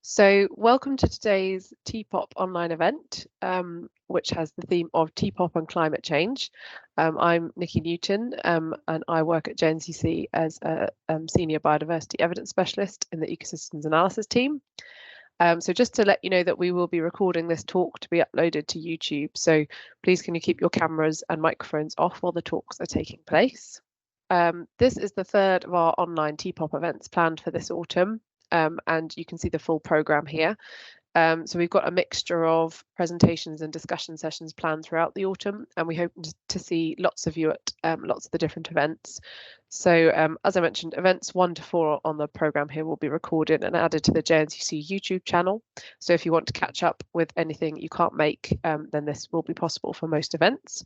So welcome to today's TEPoP online event, which has the theme of TEPoP and climate change. I'm Nikki Newton, and I work at JNCC as a Senior Biodiversity Evidence Specialist in the Ecosystems Analysis team. So just to let you know that we will be recording this talk to be uploaded to YouTube. So please can you keep your cameras and microphones off while the talks are taking place. This is the third of our online TEPoP events planned for this autumn. And you can see the full programme here. So we've got a mixture of presentations and discussion sessions planned throughout the autumn, and we hope to see lots of you at lots of the different events. So as I mentioned, events 1 to 4 on the programme here will be recorded and added to the JNCC YouTube channel. So if you want to catch up with anything you can't make, then this will be possible for most events.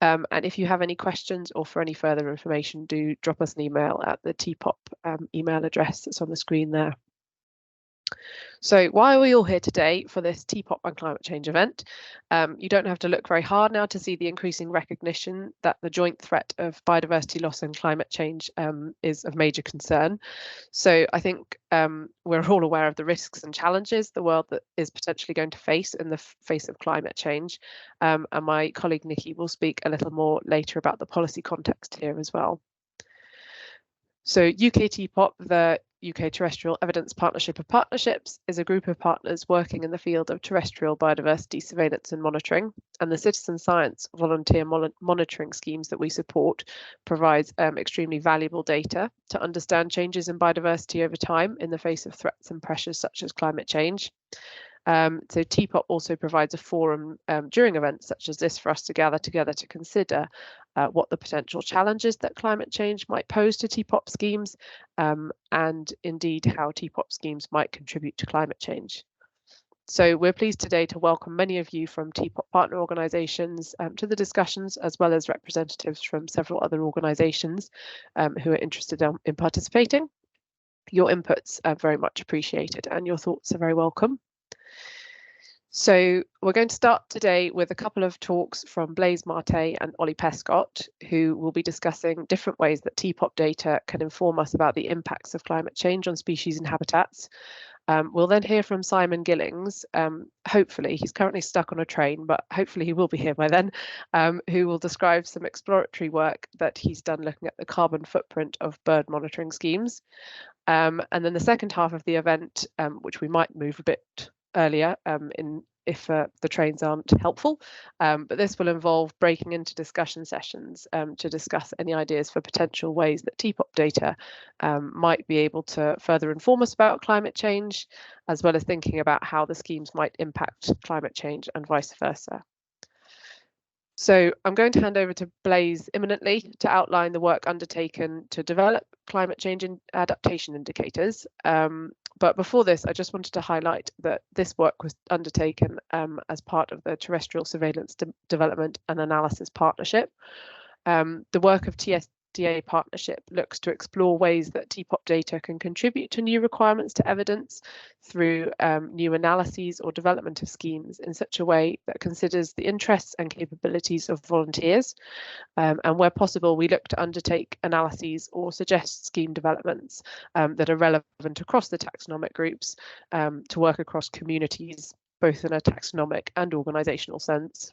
And if you have any questions or for any further information, do drop us an email at the TEPoP email address that's on the screen there. So why are we all here today for this TEPoP and climate change event? You don't have to look very hard now to see the increasing recognition that the joint threat of biodiversity loss and climate change is of major concern. So I think we're all aware of the risks and challenges the world that is potentially going to face in the face of climate change. And my colleague Nikki will speak a little more later about the policy context here as well. So UK TEPoP, the UK Terrestrial Evidence Partnership of Partnerships, is a group of partners working in the field of terrestrial biodiversity surveillance and monitoring, and the citizen science volunteer monitoring schemes that we support provides extremely valuable data to understand changes in biodiversity over time in the face of threats and pressures such as climate change. So TEPoP also provides a forum during events such as this for us to gather together to consider what the potential challenges that climate change might pose to TEPoP schemes, and indeed how TEPoP schemes might contribute to climate change. So we're pleased today to welcome many of you from TEPoP partner organisations to the discussions, as well as representatives from several other organisations who are interested in participating. Your inputs are very much appreciated and your thoughts are very welcome. So we're going to start today with a couple of talks from Blaise Marte and Ollie Pescott, who will be discussing different ways that TEPoP data can inform us about the impacts of climate change on species and habitats. We'll then hear from Simon Gillings. Hopefully, he's currently stuck on a train, but hopefully he will be here by then, who will describe some exploratory work that he's done looking at the carbon footprint of bird monitoring schemes. And then the second half of the event, which we might move a bit earlier if the trains aren't helpful, but this will involve breaking into discussion sessions to discuss any ideas for potential ways that TEPoP data might be able to further inform us about climate change, as well as thinking about how the schemes might impact climate change and vice versa. So I'm going to hand over to Blaise imminently to outline the work undertaken to develop climate change adaptation indicators. But before this, I just wanted to highlight that this work was undertaken as part of the Terrestrial Surveillance Development and Analysis Partnership. The work of TSDA partnership looks to explore ways that TEPoP data can contribute to new requirements to evidence through new analyses or development of schemes in such a way that considers the interests and capabilities of volunteers. And where possible, we look to undertake analyses or suggest scheme developments that are relevant across the taxonomic groups to work across communities, both in a taxonomic and organisational sense.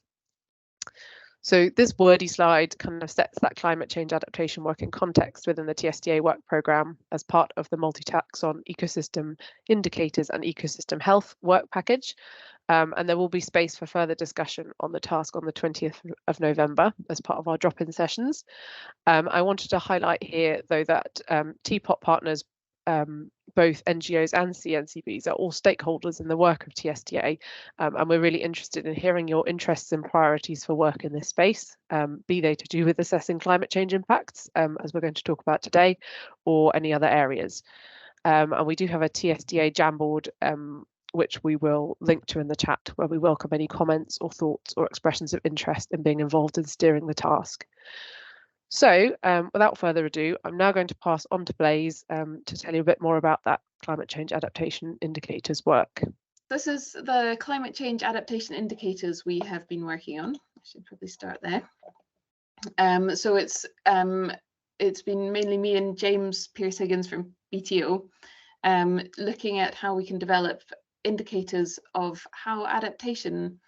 So this wordy slide kind of sets that climate change adaptation work in context within the TSDA work programme as part of the multi-taxon ecosystem indicators and ecosystem health work package. And there will be space for further discussion on the task on the 20th of November as part of our drop-in sessions. I wanted to highlight here, though, that TEPoP partners, both NGOs and CNCBs, are all stakeholders in the work of TSDA, and we're really interested in hearing your interests and priorities for work in this space, be they to do with assessing climate change impacts, as we're going to talk about today, or any other areas. And we do have a TSDA Jamboard, which we will link to in the chat, where we welcome any comments or thoughts or expressions of interest in being involved in steering the task. So without further ado, I'm now going to pass on to Blaise to tell you a bit more about that climate change adaptation indicators work. This is the climate change adaptation indicators we have been working on. I should probably start there. So it's been mainly me and James Pierce-Higgins from BTO looking at how we can develop indicators of how adaptation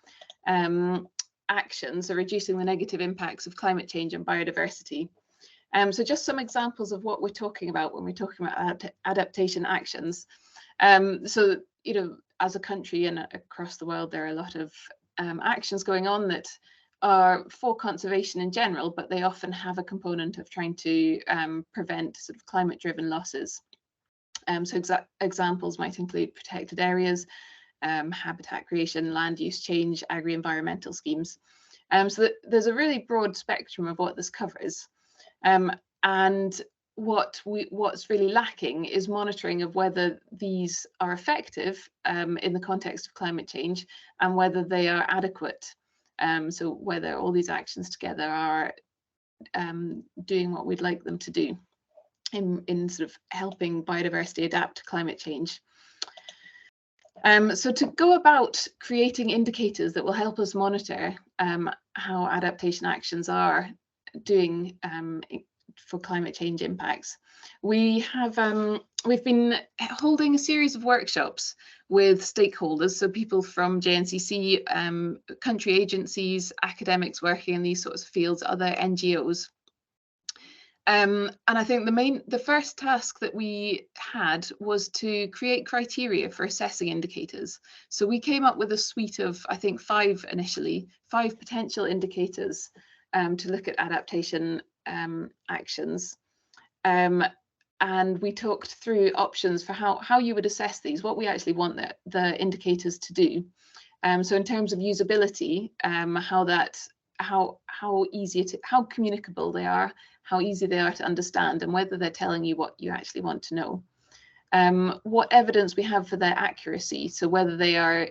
actions are reducing the negative impacts of climate change and biodiversity. So just some examples of what we're talking about when we're talking about adaptation actions. So, you know, as a country and across the world, there are a lot of actions going on that are for conservation in general, but they often have a component of trying to prevent sort of climate-driven losses. So examples might include protected areas, habitat creation, land use change, agri-environmental schemes. So there's a really broad spectrum of what this covers. And what's really lacking is monitoring of whether these are effective in the context of climate change and whether they are adequate. So whether all these actions together are doing what we'd like them to do in sort of helping biodiversity adapt to climate change. So to go about creating indicators that will help us monitor how adaptation actions are doing for climate change impacts, we've been holding a series of workshops with stakeholders, so people from JNCC, country agencies, academics working in these sorts of fields, other NGOs. And I think the first task that we had was to create criteria for assessing indicators. So we came up with a suite of, I think, five potential indicators to look at adaptation actions. And we talked through options for how you would assess these, what we actually want the indicators to do. So in terms of usability, how communicable they are, how easy they are to understand, and whether they're telling you what you actually want to know. What evidence we have for their accuracy, so whether they are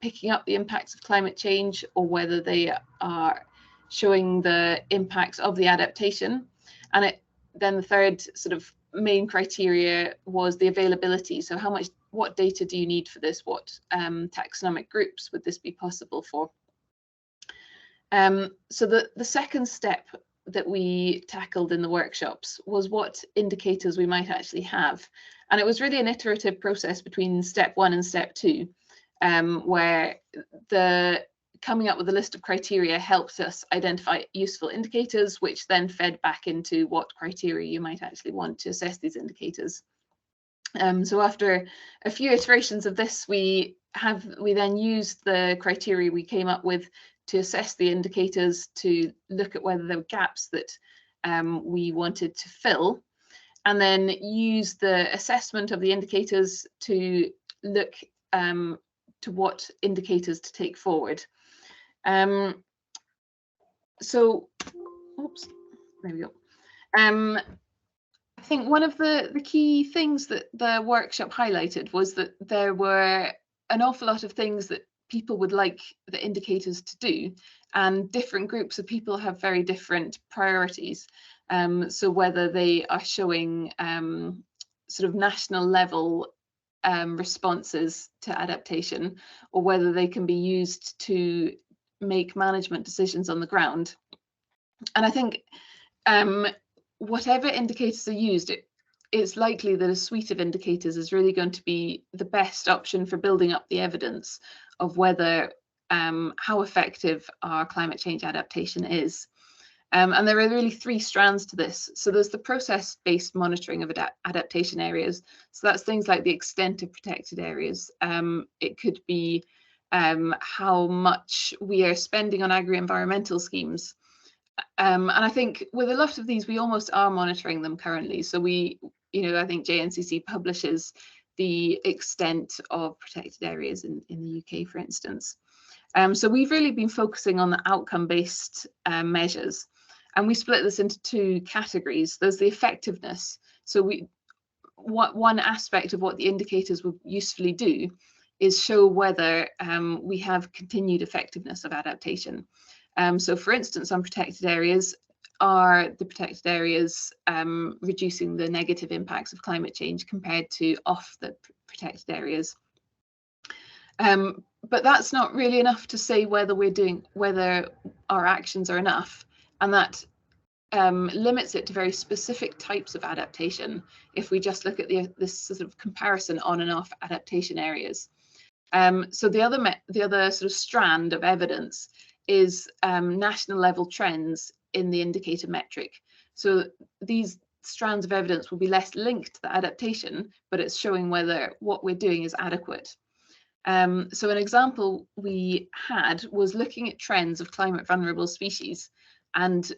picking up the impacts of climate change or whether they are showing the impacts of the adaptation. And then the third sort of main criteria was the availability. So what data do you need for this? What taxonomic groups would this be possible for? So the second step that we tackled in the workshops was what indicators we might actually have. And it was really an iterative process between step 1 and step 2, where coming up with a list of criteria helped us identify useful indicators, which then fed back into what criteria you might actually want to assess these indicators. So after a few iterations of this, we then used the criteria we came up with to assess the indicators, to look at whether there were gaps that we wanted to fill, and then use the assessment of the indicators to look to what indicators to take forward. So, oops, there we go. I think one of the key things that the workshop highlighted was that there were an awful lot of things that people would like the indicators to do, and different groups of people have very different priorities. So whether they are showing sort of national level responses to adaptation, or whether they can be used to make management decisions on the ground. And I think whatever indicators are used, it's likely that a suite of indicators is really going to be the best option for building up the evidence of whether how effective our climate change adaptation is. And there are really 3 strands to this. So there's the process-based monitoring of adaptation areas. So that's things like the extent of protected areas. It could be how much we are spending on agri-environmental schemes. And I think with a lot of these, we almost are monitoring them currently. So I think JNCC publishes the extent of protected areas in the UK, for instance. So we've really been focusing on the outcome-based measures. And we split this into 2 categories. There's the effectiveness. So one aspect of what the indicators would usefully do is show whether we have continued effectiveness of adaptation. So for instance, on protected areas, are the protected areas reducing the negative impacts of climate change compared to off the protected areas? But that's not really enough to say whether our actions are enough, and that limits it to very specific types of adaptation if we just look at this sort of comparison on and off adaptation areas. So the other sort of strand of evidence is national level trends in the indicator metric. So these strands of evidence will be less linked to the adaptation, but it's showing whether what we're doing is adequate. So an example we had was looking at trends of climate vulnerable species. And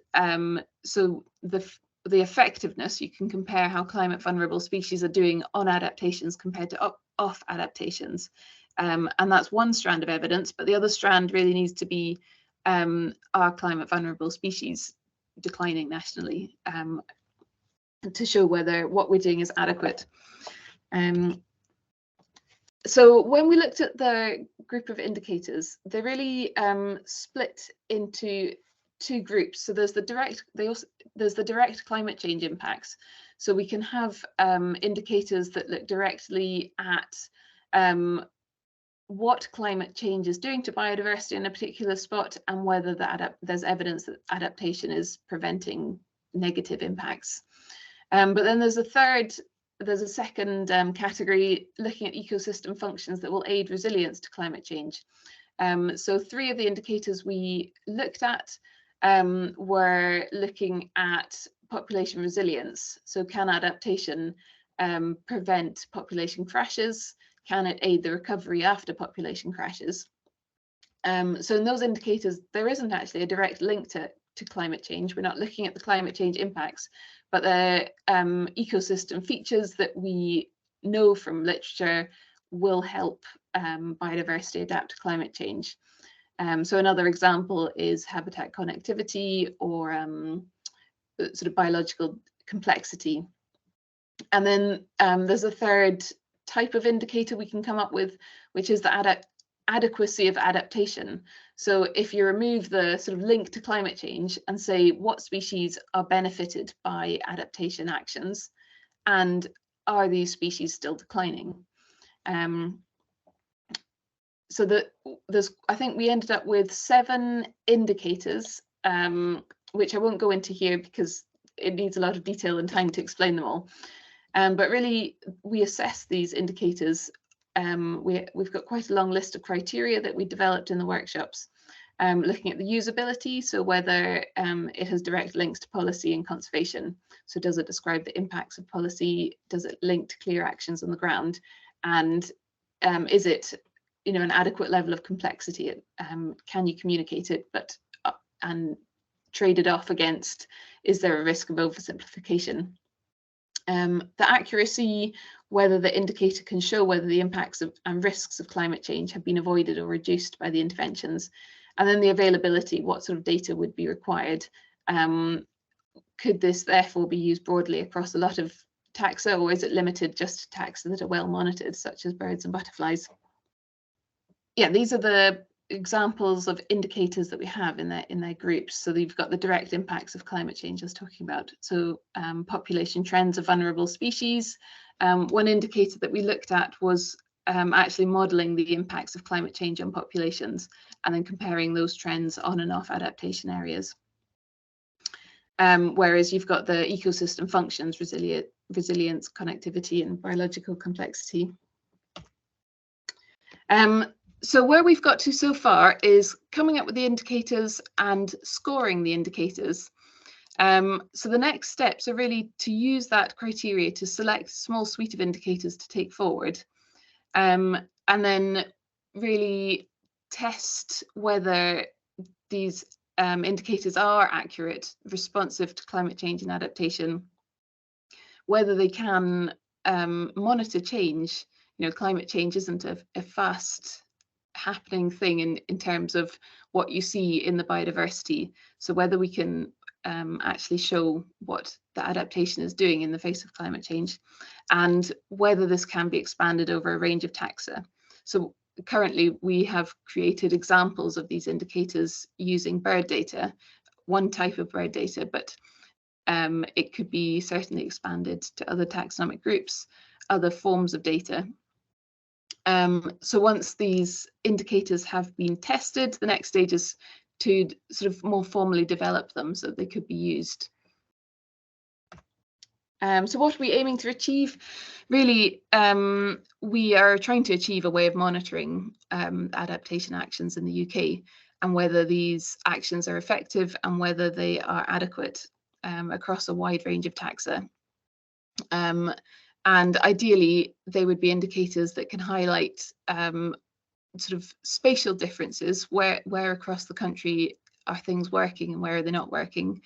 so the effectiveness, you can compare how climate vulnerable species are doing on adaptations compared to off adaptations. And that's one strand of evidence, but the other strand really needs to be are climate vulnerable species declining nationally, to show whether what we're doing is adequate. So when we looked at the group of indicators, they're really split into two groups. So there's the direct climate change impacts. So we can have indicators that look directly at what climate change is doing to biodiversity in a particular spot, and whether there's evidence that adaptation is preventing negative impacts. But then there's a second category looking at ecosystem functions that will aid resilience to climate change. So 3 of the indicators we looked at were looking at population resilience. So can adaptation prevent population crashes? Can it aid the recovery after population crashes? So in those indicators, there isn't actually a direct link to climate change. We're not looking at the climate change impacts, but the ecosystem features that we know from literature will help biodiversity adapt to climate change. So another example is habitat connectivity or sort of biological complexity. And then there's a third type of indicator we can come up with, which is the adequacy of adaptation. So if you remove the sort of link to climate change and say what species are benefited by adaptation actions, and are these species still declining? So I think we ended up with 7 indicators, which I won't go into here because it needs a lot of detail and time to explain them all. But really, we assess these indicators. We've got quite a long list of criteria that we developed in the workshops, looking at the usability, so whether it has direct links to policy and conservation. So does it describe the impacts of policy? Does it link to clear actions on the ground? And is it, an adequate level of complexity? Can you communicate it, and trade it off against, is there a risk of oversimplification? The accuracy, whether the indicator can show whether the impacts and risks of climate change have been avoided or reduced by the interventions. And then the availability, what sort of data would be required? Could this therefore be used broadly across a lot of taxa, or is it limited just to taxa that are well monitored, such as birds and butterflies? Yeah, these are the examples of indicators that we have in their groups. So you've got the direct impacts of climate change I was talking about. So population trends of vulnerable species. One indicator that we looked at was actually modeling the impacts of climate change on populations and then comparing those trends on and off adaptation areas. Whereas you've got the ecosystem functions, resilience, connectivity, and biological complexity. So where we've got to so far is coming up with the indicators and scoring the indicators. So the next steps are really to use that criteria to select a small suite of indicators to take forward, and then really test whether these indicators are accurate, responsive to climate change and adaptation, whether they can monitor change. Climate change isn't a fast happening thing in terms of what you see in the biodiversity. So whether we can actually show what the adaptation is doing in the face of climate change, and whether this can be expanded over a range of taxa. So currently we have created examples of these indicators using bird data, one type of bird data, but it could be certainly expanded to other taxonomic groups, other forms of data. So once these indicators have been tested, the next stage is to sort of more formally develop them so that they could be used. So what are we aiming to achieve? Really, we are trying to achieve a way of monitoring adaptation actions in the UK and whether these actions are effective and whether they are adequate across a wide range of taxa. And ideally, they would be indicators that can highlight sort of spatial differences, where across the country are things working and where are they not working,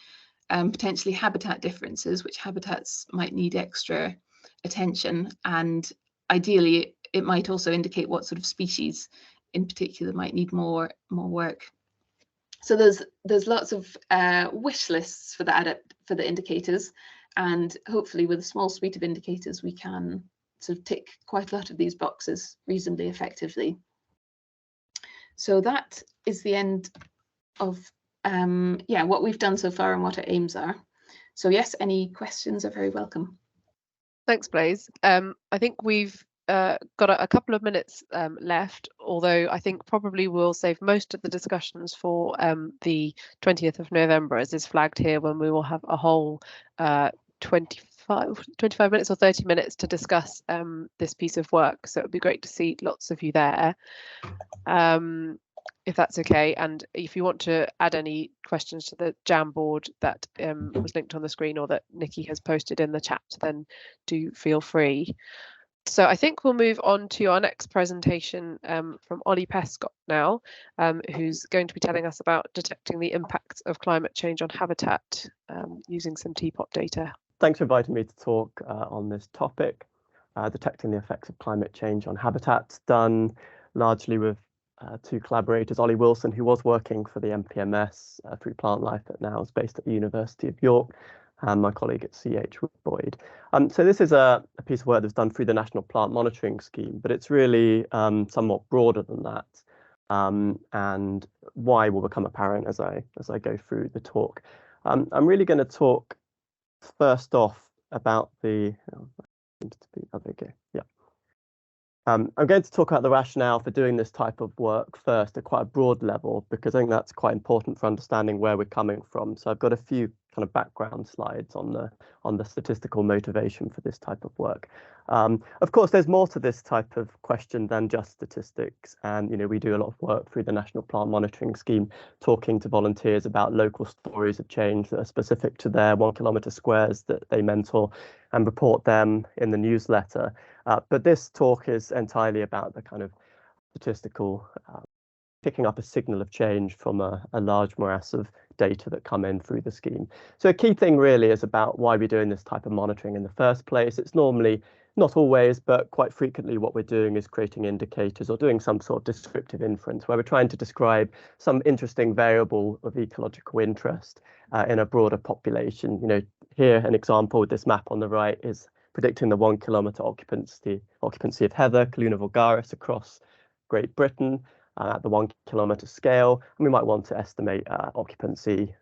potentially habitat differences, which habitats might need extra attention, and ideally it might also indicate what sort of species in particular might need more work. So there's lots of wish lists for the indicators, and hopefully with a small suite of indicators we can sort of tick quite a lot of these boxes reasonably effectively. So that is the end of what we've done so far and what our aims are. So yes, any questions are very welcome. Thanks, Blaise. I think we've got a couple of minutes left, although I think probably we'll save most of the discussions for the 20th of November, as is flagged here, when we will have a whole 25 minutes or 30 minutes to discuss this piece of work. So it would be great to see lots of you there. If that's okay, and if you want to add any questions to the Jamboard that was linked on the screen or that Nikki has posted in the chat, then do feel free. So I think we'll move on to our next presentation from Ollie Pescott now, who's going to be telling us about detecting the impacts of climate change on habitat using some TEPoP data. Thanks for inviting me to talk on this topic, detecting the effects of climate change on habitats, done largely with two collaborators, Ollie Wilson, who was working for the MPMS through Plant Life, but now is based at the University of York, and my colleague at CH Boyd. So this is a piece of work that's done through the National Plant Monitoring Scheme, but it's really somewhat broader than that, and why will become apparent as I go through the talk. I'm really going to talk first off about the. I'm going to talk about the rationale for doing this type of work first at quite a broad level, because I think that's quite important for understanding where we're coming from. So I've got a few kind of background slides on the statistical motivation for this type of work. Of course, there's more to this type of question than just statistics. And, we do a lot of work through the National Plant Monitoring Scheme, talking to volunteers about local stories of change that are specific to their 1 kilometre squares that they mentor and report them in the newsletter. But this talk is entirely about the kind of statistical picking up a signal of change from a large morass of data that come in through the scheme. So a key thing really is about why we're doing this type of monitoring in the first place. It's normally, not always, but quite frequently what we're doing is creating indicators or doing some sort of descriptive inference where we're trying to describe some interesting variable of ecological interest in a broader population. Here an example with this map on the right is predicting the 1 kilometre occupancy of heather, Calluna vulgaris, across Great Britain at the 1 kilometre scale. And we might want to estimate occupancy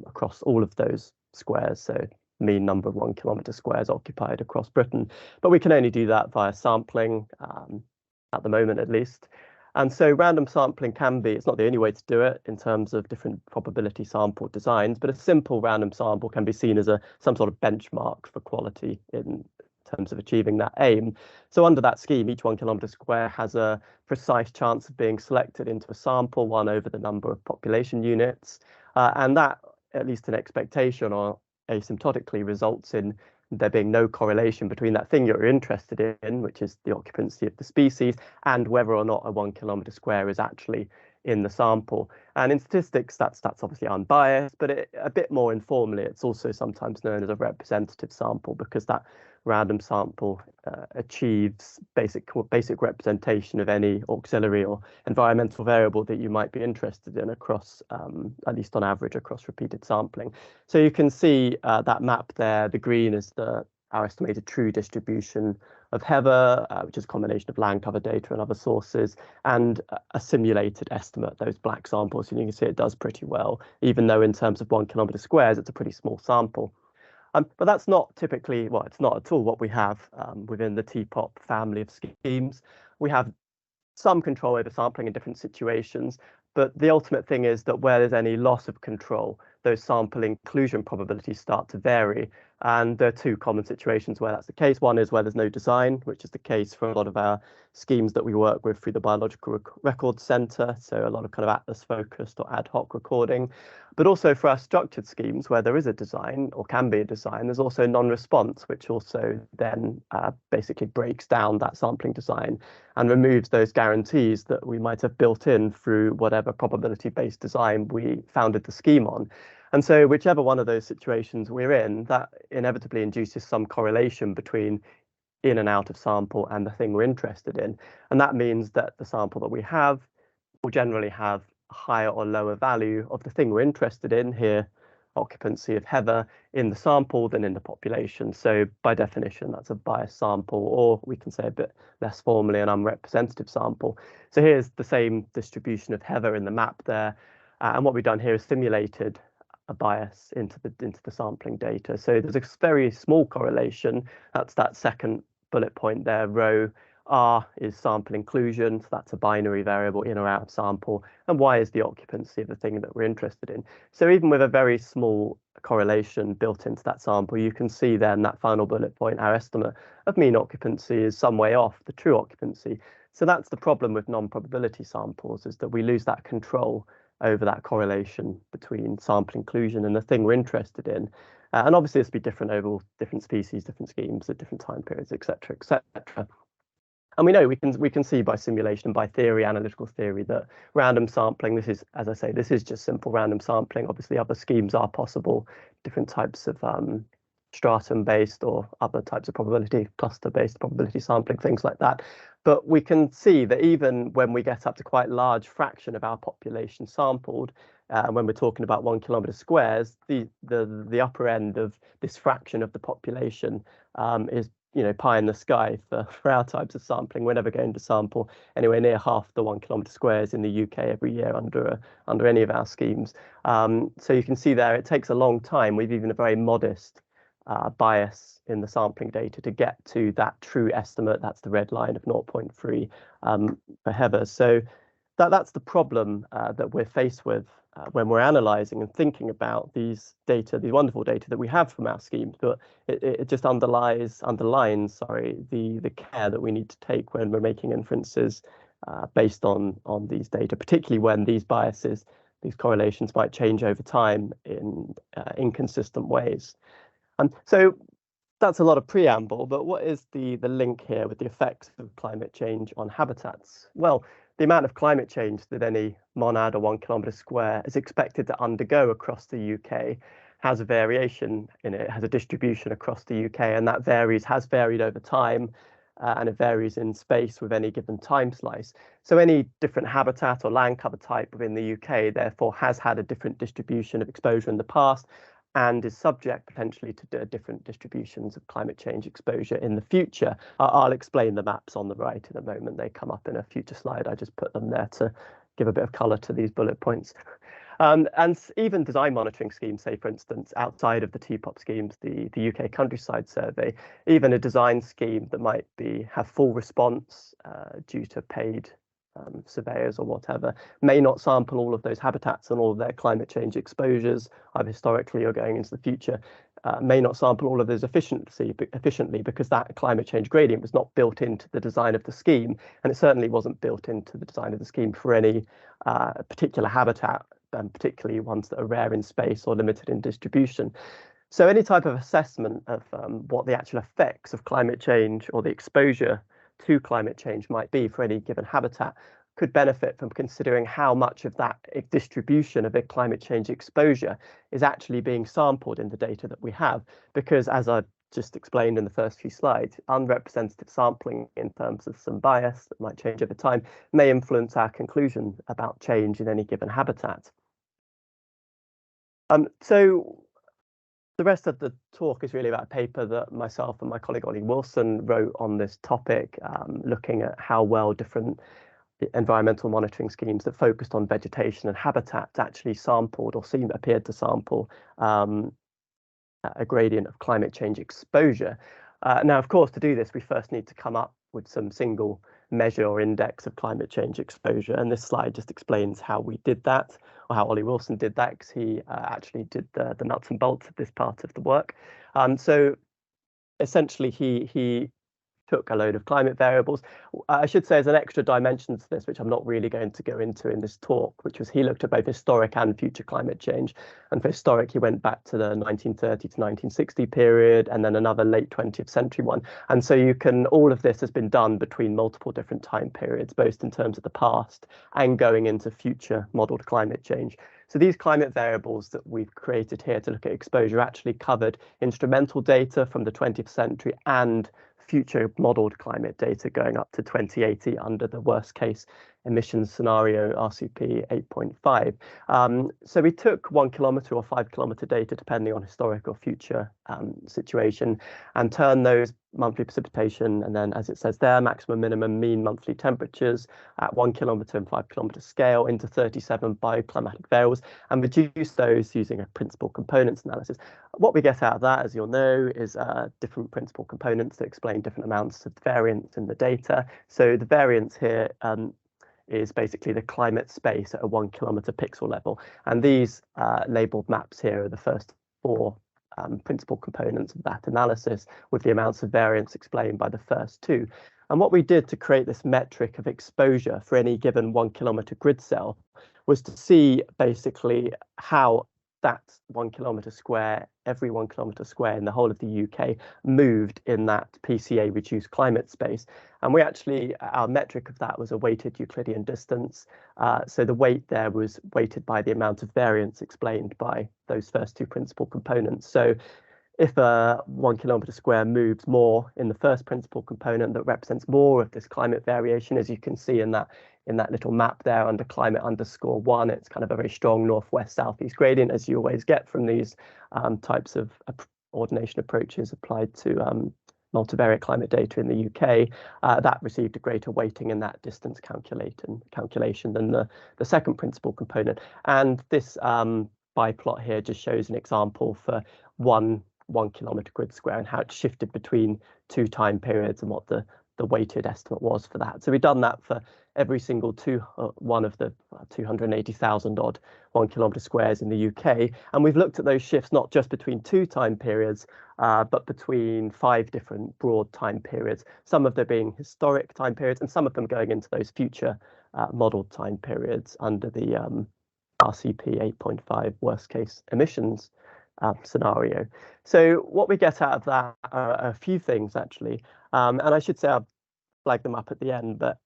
across all of those squares, so mean number of 1 kilometre squares occupied across Britain. But we can only do that via sampling, at the moment at least. And so random sampling it's not the only way to do it in terms of different probability sample designs, but a simple random sample can be seen as some sort of benchmark for quality in terms of achieving that aim. So under that scheme, each 1 kilometre square has a precise chance of being selected into a sample, 1 over the number of population units. And that, at least an expectation or asymptotically, results in there being no correlation between that thing you're interested in, which is the occupancy of the species, and whether or not a 1 kilometre square is actually in the sample. And in statistics, that's obviously unbiased, but a bit more informally, it's also sometimes known as a representative sample, because that random sample achieves basic representation of any auxiliary or environmental variable that you might be interested in across, at least on average, across repeated sampling. So you can see that map there. The green is our estimated true distribution of heather, which is a combination of land cover data and other sources, and a simulated estimate, those black samples. And you can see it does pretty well, even though in terms of 1 kilometre squares, it's a pretty small sample. But that's not typically, well, it's not at all what we have within the TEPoP family of schemes. We have some control over sampling in different situations, but the ultimate thing is that where there's any loss of control, those sample inclusion probabilities start to vary. And there are two common situations where that's the case. One is where there's no design, which is the case for a lot of our schemes that we work with through the Biological Records Centre, so a lot of kind of atlas-focused or ad hoc recording. But also for our structured schemes where there is a design or can be a design, there's also non-response, which also then basically breaks down that sampling design and removes those guarantees that we might have built in through whatever probability-based design we founded the scheme on. And so whichever one of those situations we're in, that inevitably induces some correlation between in and out of sample and the thing we're interested in. And that means that the sample that we have will generally have a higher or lower value of the thing we're interested in, here occupancy of heather, in the sample than in the population. So by definition, that's a biased sample, or we can say a bit less formally, an unrepresentative sample. So here's the same distribution of heather in the map there. And what we've done here is simulated a bias into the sampling data. So there's a very small correlation. That's that second bullet point there. Rho R is sample inclusion, so that's a binary variable, in or out of sample, and Y is the occupancy of the thing that we're interested in. So even with a very small correlation built into that sample, you can see then that final bullet point, our estimate of mean occupancy is some way off the true occupancy. So that's the problem with non-probability samples, is that we lose that control over that correlation between sample inclusion and the thing we're interested in. And obviously this will be different over all different species, different schemes at different time periods, etc., etc. And we know we can see by simulation, by theory, analytical theory, that random sampling, this is, as I say, this is just simple random sampling. Obviously other schemes are possible, different types of stratum-based or other types of probability, cluster-based probability sampling, things like that. But we can see that even when we get up to quite large fraction of our population sampled, when we're talking about 1 kilometre squares, the upper end of this fraction of the population is, you know, pie in the sky for our types of sampling. We're never going to sample anywhere near half the 1 kilometre squares in the UK every year under any of our schemes. So you can see there it takes a long time. We've even a very modest bias in the sampling data to get to that true estimate. That's the red line of 0.3 per heather. So that's the problem that we're faced with when we're analysing and thinking about these data, these wonderful data that we have from our schemes. But it just underlines the care that we need to take when we're making inferences based on these data, particularly when these biases, these correlations might change over time in inconsistent ways. And so that's a lot of preamble, but what is the link here with the effects of climate change on habitats? Well, the amount of climate change that any monad or 1 kilometre square is expected to undergo across the UK has a variation in it, has a distribution across the UK, and that has varied over time, and it varies in space with any given time slice. So any different habitat or land cover type within the UK therefore has had a different distribution of exposure in the past, and is subject potentially to different distributions of climate change exposure in the future. I'll explain the maps on the right in a moment. They come up in a future slide. I just put them there to give a bit of colour to these bullet points. And even design monitoring schemes, say, for instance, outside of the TEPoP schemes, the UK Countryside Survey, even a design scheme that might have full response due to paid surveyors or whatever, may not sample all of those habitats and all of their climate change exposures, either historically or going into the future, may not sample all of those efficiently because that climate change gradient was not built into the design of the scheme, and it certainly wasn't built into the design of the scheme for any particular habitat, and particularly ones that are rare in space or limited in distribution. So any type of assessment of what the actual effects of climate change or the exposure to climate change might be for any given habitat could benefit from considering how much of that distribution of a climate change exposure is actually being sampled in the data that we have. Because as I just explained in the first few slides, unrepresentative sampling in terms of some bias that might change over time may influence our conclusion about change in any given habitat. So the rest of the talk is really about a paper that myself and my colleague Ollie Wilson wrote on this topic, looking at how well different environmental monitoring schemes that focused on vegetation and habitat actually sampled or appeared to sample a gradient of climate change exposure. Now, of course, to do this, we first need to come up with some single measure or index of climate change exposure. And this slide just explains how we did that, or how Ollie Wilson did that, because he actually did the nuts and bolts of this part of the work. So essentially, he took a load of climate variables. I should say there's an extra dimension to this, which I'm not really going to go into in this talk, which was he looked at both historic and future climate change. And for historic, he went back to the 1930 to 1960 period, and then another late 20th century one. And so all of this has been done between multiple different time periods, both in terms of the past and going into future modeled climate change. So these climate variables that we've created here to look at exposure actually covered instrumental data from the 20th century and future modeled climate data going up to 2080 under the worst case emissions scenario RCP 8.5. So we took 1 kilometre or 5 kilometre data depending on historic or future situation, and turned those monthly precipitation, and then, as it says there, maximum minimum mean monthly temperatures at 1 kilometre and 5 kilometre scale into 37 bioclimatic variables, and reduce those using a principal components analysis. What we get out of that, as you'll know, is different principal components that explain different amounts of variance in the data. So the variance here is basically the climate space at a 1 kilometre pixel level. And these labelled maps here are the first 4 principal components of that analysis, with the amounts of variance explained by the first 2. And what we did to create this metric of exposure for any given 1 kilometre grid cell was to see basically how that 1 kilometre square, every 1 kilometre square in the whole of the UK moved in that PCA reduced climate space. And we actually, our metric of that was a weighted Euclidean distance. So the weight there was weighted by the amount of variance explained by those first 2 principal components. So if a 1 kilometre square moves more in the first principal component, that represents more of this climate variation, as you can see in that little map there under climate _1, it's kind of a very strong northwest southeast gradient, as you always get from these types of ordination approaches applied to multivariate climate data in the UK. That received a greater weighting in that distance calculation than the second principal component. And this biplot here just shows an example for one 1 kilometre grid square and how it shifted between 2 time periods and what the weighted estimate was for that. So we've done that for every single one of the 280,000 odd 1 kilometre squares in the UK. And we've looked at those shifts not just between 2 time periods, but between 5 different broad time periods, some of them being historic time periods and some of them going into those future modelled time periods under the RCP 8.5 worst case emissions scenario. So what we get out of that are a few things, actually. And I should say I'll flag them up at the end, but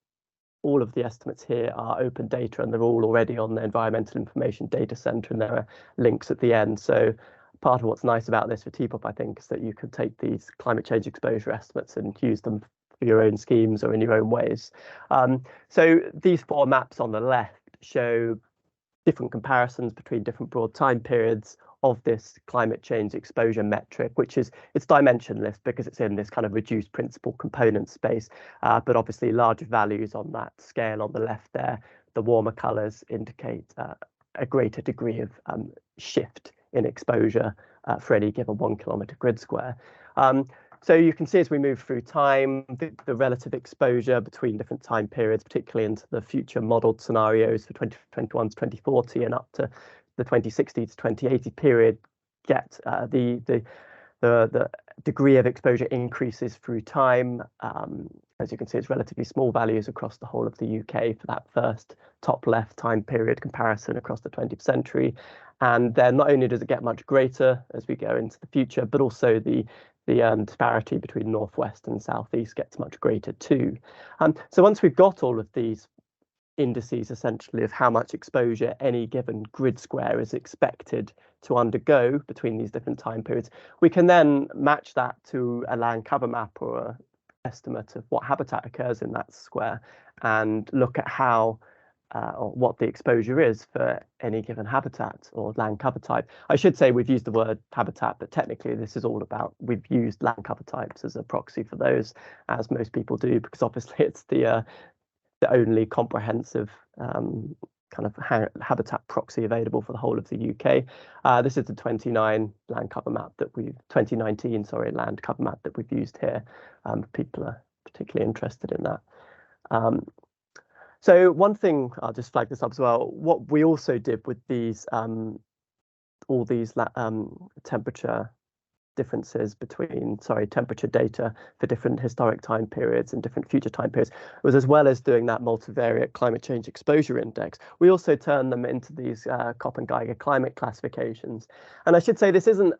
all of the estimates here are open data and they're all already on the Environmental Information Data Centre, and there are links at the end. So part of what's nice about this for TEPoP, I think, is that you can take these climate change exposure estimates and use them for your own schemes or in your own ways. So these 4 maps on the left show different comparisons between different broad time periods of this climate change exposure metric, which is, it's dimensionless because it's in this kind of reduced principal component space, but obviously larger values on that scale on the left there, the warmer colours indicate a greater degree of shift in exposure for any given 1 kilometre grid square. So you can see as we move through time, the relative exposure between different time periods, particularly into the future modelled scenarios for 2021 to 2040 and up to the 2060 to 2080 period, get the degree of exposure increases through time. As you can see, it's relatively small values across the whole of the UK for that first top left time period comparison across the 20th century. And then not only does it get much greater as we go into the future, but also the disparity between northwest and southeast gets much greater too. So once we've got all of these indices essentially of how much exposure any given grid square is expected to undergo between these different time periods, we can then match that to a land cover map or an estimate of what habitat occurs in that square and look at how or what the exposure is for any given habitat or land cover type. I should say we've used the word habitat, but technically this is all about, we've used land cover types as a proxy for those, as most people do, because obviously it's the only comprehensive kind of habitat proxy available for the whole of the UK. This is the 2019 land cover map that we've used here. People are particularly interested in that. So one thing, I'll just flag this up as well, what we also did with these, all these temperature differences between, temperature data for different historic time periods and different future time periods, was as well as doing that multivariate climate change exposure index, we also turned them into these Kopp and Geiger climate classifications. And I should say this isn't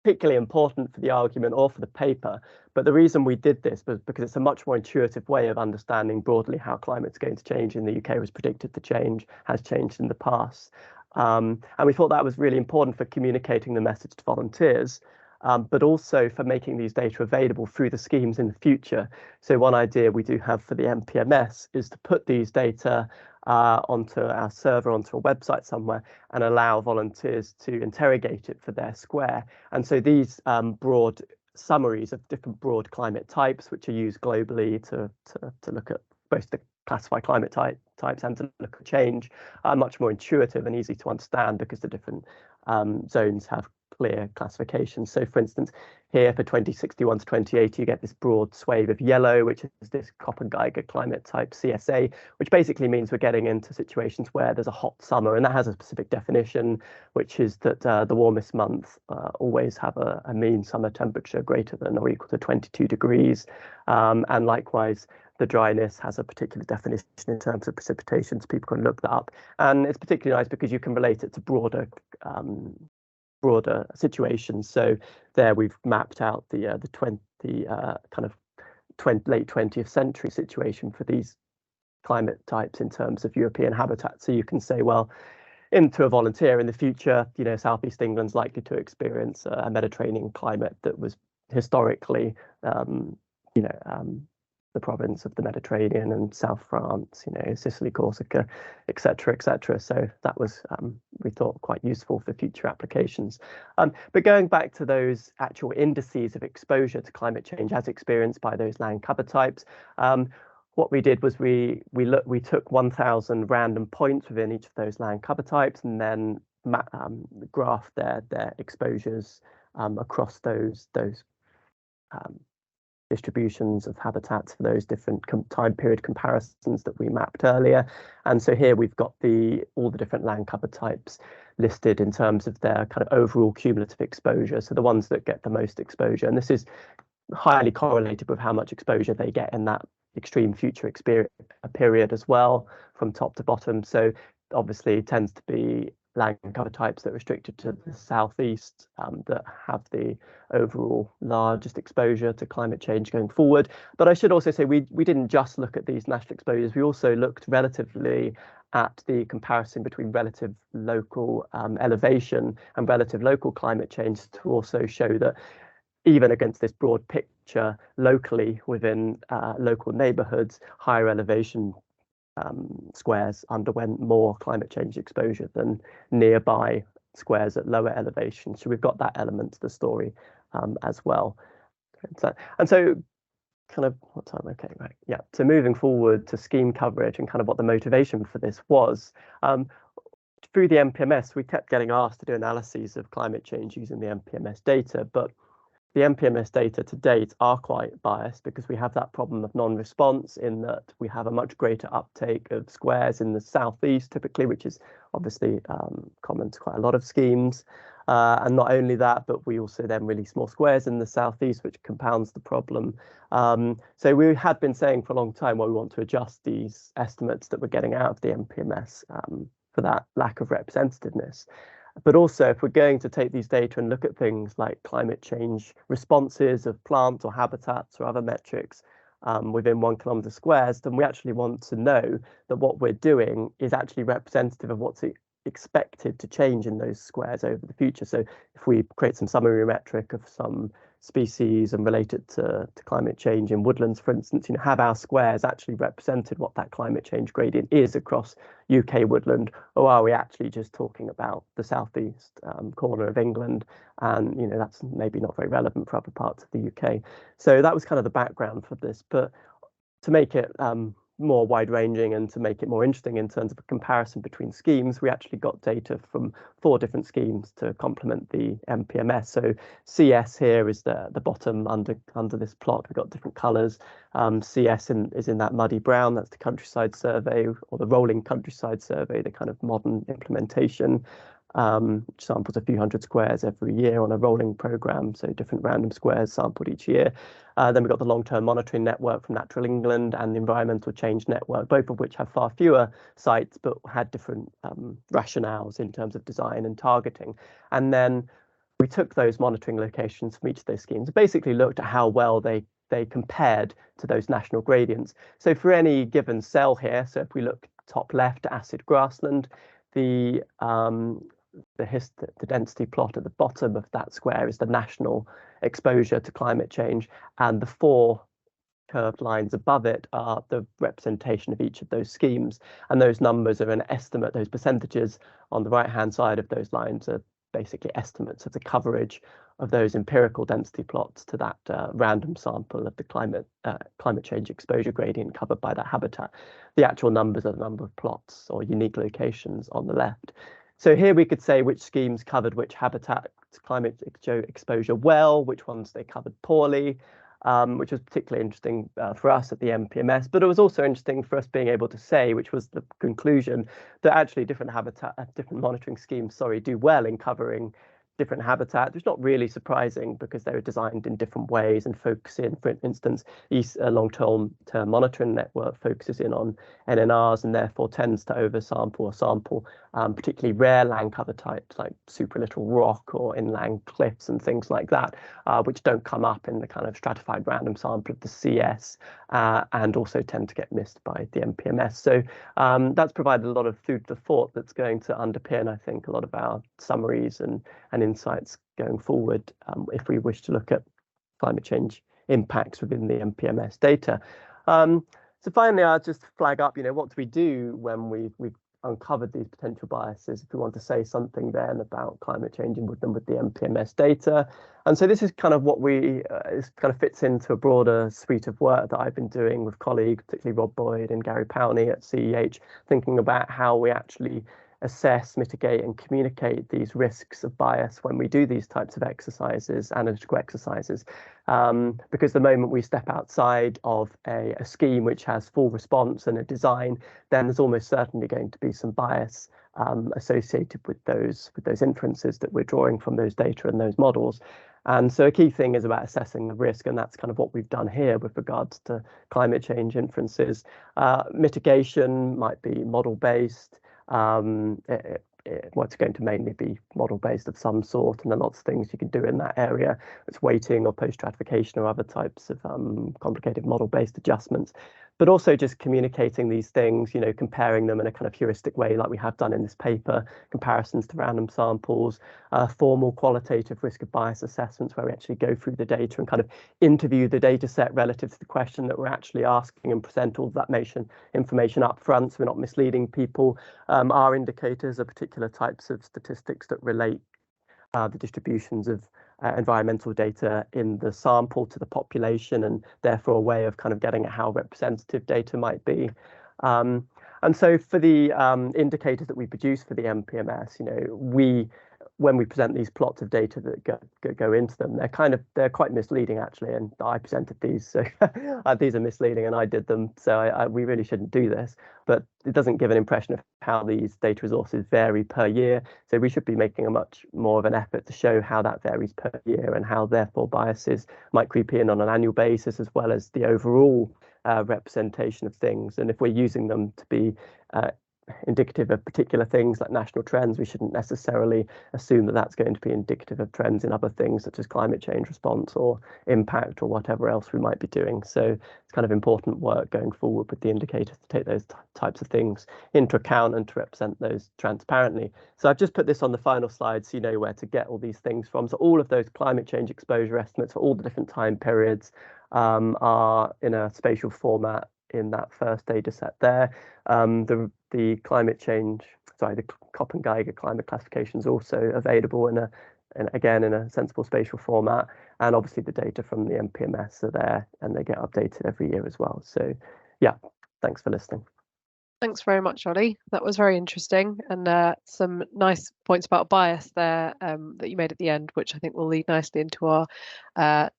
particularly important for the argument or for the paper, but the reason we did this was because it's a much more intuitive way of understanding broadly how climate's going to change in the UK, was predicted to change, has changed in the past. And we thought that was really important for communicating the message to volunteers, but also for making these data available through the schemes in the future. So one idea we do have for the MPMS is to put these data onto our server, onto a website somewhere, and allow volunteers to interrogate it for their square. And so these broad summaries of different broad climate types, which are used globally to look at both to classify climate types and to look at change, are much more intuitive and easy to understand because the different zones have clear classifications. So for instance, here for 2061 to 2080, you get this broad swathe of yellow, which is this Kopp and Geiger climate type CSA, which basically means we're getting into situations where there's a hot summer, and that has a specific definition, which is that the warmest months always have a mean summer temperature greater than or equal to 22 degrees. And likewise, the dryness has a particular definition in terms of precipitation, so people can look that up. And it's particularly nice because you can relate it to broader situations. So there we've mapped out the late 20th century situation for these climate types in terms of European habitat. So you can say, well, into a volunteer in the future, Southeast England's likely to experience a Mediterranean climate that was historically, the province of the Mediterranean and South France, Sicily, Corsica, etc., etc. So that was, we thought, quite useful for future applications. But going back to those actual indices of exposure to climate change as experienced by those land cover types, what we did was we took 1,000 random points within each of those land cover types and then graphed their exposures across those distributions of habitats for those different time period comparisons that we mapped earlier. And so here we've got all the different land cover types listed in terms of their kind of overall cumulative exposure. So the ones that get the most exposure, and this is highly correlated with how much exposure they get in that extreme future period as well, from top to bottom. So obviously it tends to be land cover types that are restricted to the southeast that have the overall largest exposure to climate change going forward. But I should also say we didn't just look at these national exposures, we also looked relatively at the comparison between relative local elevation and relative local climate change to also show that even against this broad picture, locally within local neighbourhoods, higher elevation squares underwent more climate change exposure than nearby squares at lower elevation. So we've got that element to the story as well. And so kind of what time? Okay, right. Yeah. So moving forward to scheme coverage and kind of what the motivation for this was. Through the MPMS, we kept getting asked to do analyses of climate change using the MPMS data, but the MPMS data to date are quite biased because we have that problem of non-response in that we have a much greater uptake of squares in the southeast typically, which is obviously common to quite a lot of schemes. And not only that, but we also then release more squares in the southeast, which compounds the problem. So we had been saying for a long time, well, we want to adjust these estimates that we're getting out of the MPMS for that lack of representativeness. But also, if we're going to take these data and look at things like climate change responses of plants or habitats or other metrics within 1 kilometre squares, then we actually want to know that what we're doing is actually representative of what's expected to change in those squares over the future. So if we create some summary metric of some species and relate it to climate change in woodlands, for instance, have our squares actually represented what that climate change gradient is across UK woodland, or are we actually just talking about the southeast corner of England, and that's maybe not very relevant for other parts of the UK. So that was kind of the background for this, but to make it more wide-ranging and to make it more interesting in terms of a comparison between schemes, we actually got data from 4 different schemes to complement the MPMS. So CS here is the bottom under this plot. We've got different colours. CS is in that muddy brown. That's the countryside survey, or the rolling countryside survey, the kind of modern implementation. Which samples a few hundred squares every year on a rolling programme, so different random squares sampled each year. Then we've got the long-term monitoring network from Natural England and the environmental change network, both of which have far fewer sites but had different rationales in terms of design and targeting. And then we took those monitoring locations from each of those schemes and basically looked at how well they compared to those national gradients. So for any given cell here, so if we look top left, acid grassland, the density plot at the bottom of that square is the national exposure to climate change, and the 4 curved lines above it are the representation of each of those schemes, and those numbers are an estimate. Those percentages on the right hand side of those lines are basically estimates of the coverage of those empirical density plots to that random sample of the climate change exposure gradient covered by that habitat. The actual numbers are the number of plots or unique locations on the left. So here we could say which schemes covered which habitat climate exposure well, which ones they covered poorly, which was particularly interesting for us at the MPMS. But it was also interesting for us being able to say, which was the conclusion, that actually different monitoring schemes, do well in covering different habitat. It's not really surprising because they were designed in different ways and focus in, for instance, long-term monitoring network focuses in on NNRs and therefore tends to oversample or sample particularly rare land cover types like superlittoral rock or inland cliffs and things like that, which don't come up in the kind of stratified random sample of the CS and also tend to get missed by the MPMS. So that's provided a lot of food for thought that's going to underpin, I think, a lot of our summaries and insights going forward if we wish to look at climate change impacts within the MPMS data. So finally, I'll just flag up, what do we do when we've uncovered these potential biases, if we want to say something then about climate change and with the MPMS data. And so this is kind of what this kind of fits into a broader suite of work that I've been doing with colleagues, particularly Rob Boyd and Gary Powney at CEH, thinking about how we actually assess, mitigate and communicate these risks of bias when we do these types of exercises, analytical exercises. Because the moment we step outside of a scheme which has full response and a design, then there's almost certainly going to be some bias associated with those inferences that we're drawing from those data and those models. And so a key thing is about assessing the risk, and that's kind of what we've done here with regards to climate change inferences. Mitigation might be model-based. It's going to mainly be model-based of some sort, and there are lots of things you can do in that area. It's weighting or post-stratification or other types of complicated model-based adjustments, but also just communicating these things, comparing them in a kind of heuristic way like we have done in this paper, comparisons to random samples, formal qualitative risk of bias assessments where we actually go through the data and kind of interview the data set relative to the question that we're actually asking and present all of that information up front so we're not misleading people. Our indicators are particular types of statistics that relate the distributions of environmental data in the sample to the population, and therefore a way of kind of getting at how representative data might be. And so for the indicators that we produce for the MPMS, when we present these plots of data that go into them, they're quite misleading actually, and I presented these, so these are misleading and I did them, so we really shouldn't do this. But it doesn't give an impression of how these data resources vary per year, so we should be making a much more of an effort to show how that varies per year and how therefore biases might creep in on an annual basis, as well as the overall representation of things. And if we're using them to be indicative of particular things like national trends, we shouldn't necessarily assume that that's going to be indicative of trends in other things such as climate change response or impact or whatever else we might be doing. So it's kind of important work going forward with the indicators to take those types of things into account and to represent those transparently. So I've just put this on the final slide so you know where to get all these things from. So all of those climate change exposure estimates for all the different time periods are in a spatial format in that first data set there. The climate change, the Kopp and Geiger climate classification is also available in a sensible spatial format, and obviously the data from the MPMS are there and they get updated every year as well. So yeah, Thanks for listening. Thanks very much, Ollie. That was very interesting, and some nice points about bias there that you made at the end, which I think will lead nicely into our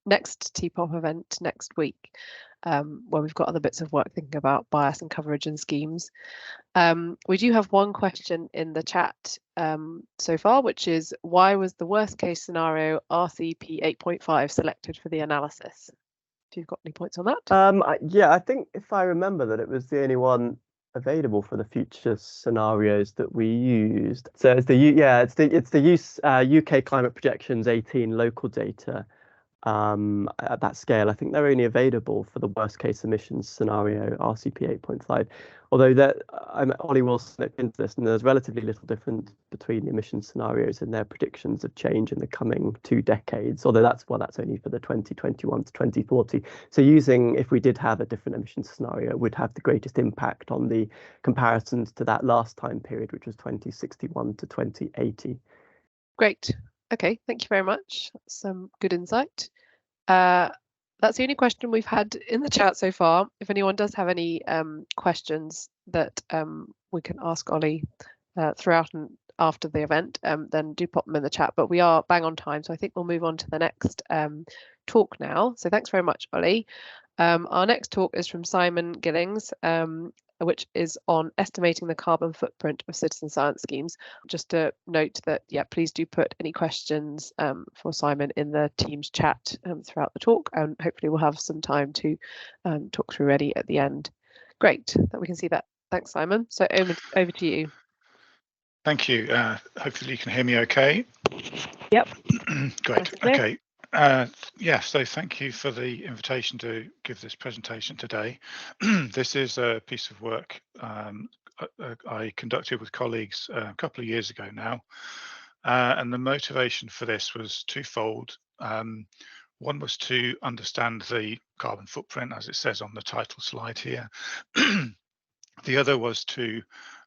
next TEPoP event next week, where we've got other bits of work thinking about bias and coverage and schemes. We do have one question in the chat so far, which is, why was the worst case scenario RCP 8.5 selected for the analysis? If you've got any points on that? Yeah, I think if I remember that it was the only one available for the future scenarios that we used. So it's the UK climate projections 18 local data at that scale. I think they're only available for the worst case emissions scenario RCP 8.5. Although Ollie Wilson looked into this, and there's relatively little difference between the emission scenarios and their predictions of change in the coming 2 decades. Although that's only for the 2021 to 2040. So if we did have a different emission scenario, it would have the greatest impact on the comparisons to that last time period, which was 2061 to 2080. Great. Okay, thank you very much. That's some good insight. That's the only question we've had in the chat so far. If anyone does have any questions that we can ask Ollie throughout and after the event, then do pop them in the chat. But we are bang on time, so I think we'll move on to the next talk now. So thanks very much, Ollie. Our next talk is from Simon Gillings, which is on estimating the carbon footprint of citizen science schemes. Just to note that, yeah, please do put any questions for Simon in the Teams chat throughout the talk, and hopefully we'll have some time to talk through Eddie at the end. Great that we can see that. Thanks, Simon. So over to you. Thank you. Hopefully you can hear me okay. Yep. Great. Okay. So thank you for the invitation to give this presentation today. This is a piece of work I conducted with colleagues a couple of years ago now, and the motivation for this was twofold. One was to understand the carbon footprint, as it says on the title slide here. The other was to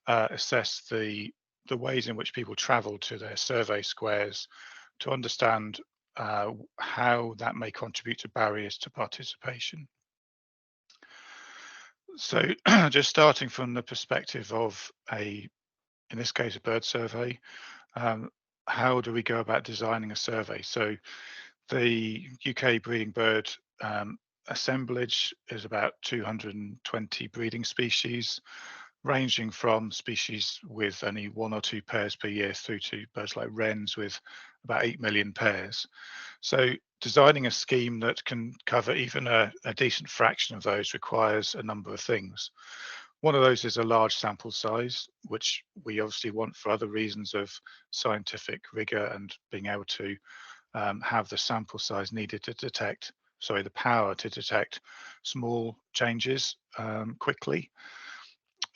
assess the ways in which people travel to their survey squares, to understand how that may contribute to barriers to participation. So just starting from the perspective of in this case, a bird survey, how do we go about designing a survey? So the UK breeding bird assemblage is about 220 breeding species, ranging from species with only 1 or 2 pairs per year through to birds like wrens with about 8 million pairs. So designing a scheme that can cover even a decent fraction of those requires a number of things. One of those is a large sample size, which we obviously want for other reasons of scientific rigor and being able to have the sample size needed to detect, the power to detect small changes quickly.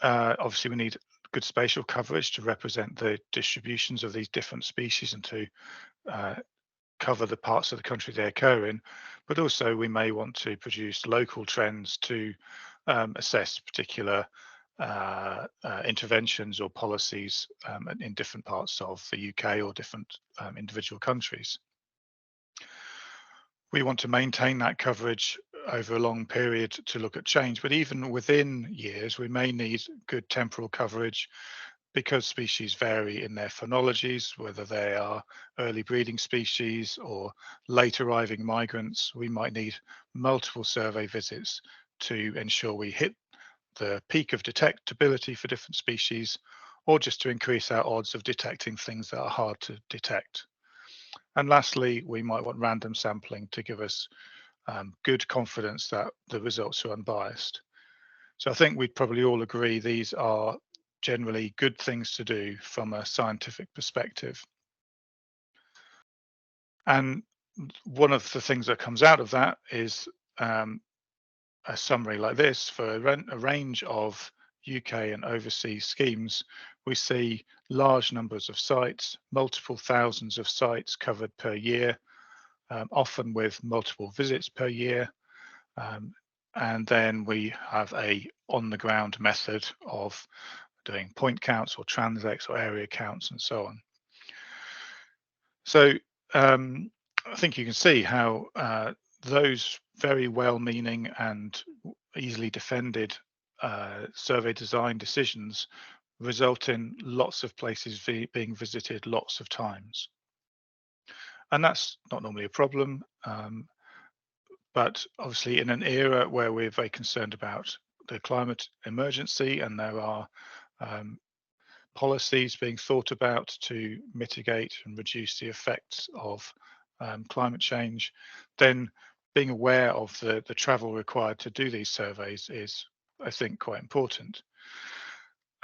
Obviously, we need good spatial coverage to represent the distributions of these different species and to cover the parts of the country they occur in, but also we may want to produce local trends to assess particular interventions or policies in different parts of the UK or different individual countries. We want to maintain that coverage over a long period to look at change, but even within years, we may need good temporal coverage because species vary in their phenologies, whether they are early breeding species or late arriving migrants. We might need multiple survey visits to ensure we hit the peak of detectability for different species, or just to increase our odds of detecting things that are hard to detect. And lastly, we might want random sampling to give us good confidence that the results are unbiased. So I think we'd probably all agree these are generally good things to do from a scientific perspective. And one of the things that comes out of that is a summary like this. For a range of UK and overseas schemes, we see large numbers of sites, multiple thousands of sites covered per year, often with multiple visits per year. And then we have a on-the-ground method of doing point counts or transects or area counts and so on. So I think you can see how those very well-meaning and easily defended survey design decisions result in lots of places being visited lots of times. And that's not normally a problem, but obviously in an era where we're very concerned about the climate emergency and there are policies being thought about to mitigate and reduce the effects of climate change, then being aware of the travel required to do these surveys is, I think, quite important.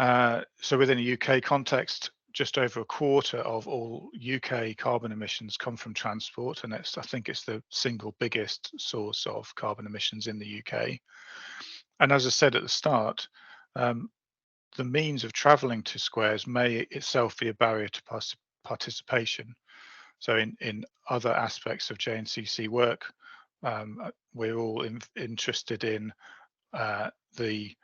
So within a UK context, just over a quarter of all UK carbon emissions come from transport, and I think it's the single biggest source of carbon emissions in the UK. And as I said at the start, the means of travelling to squares may itself be a barrier to participation. So in other aspects of JNCC work, we're all interested in the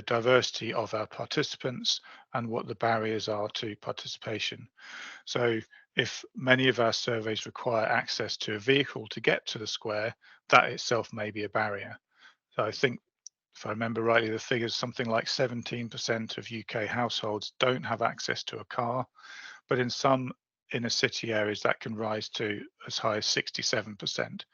diversity of our participants and what the barriers are to participation. So if many of our surveys require access to a vehicle to get to the square, that itself may be a barrier. So I think, if I remember rightly, the figures something like 17% of UK households don't have access to a car, but in some inner city areas that can rise to as high as 67%.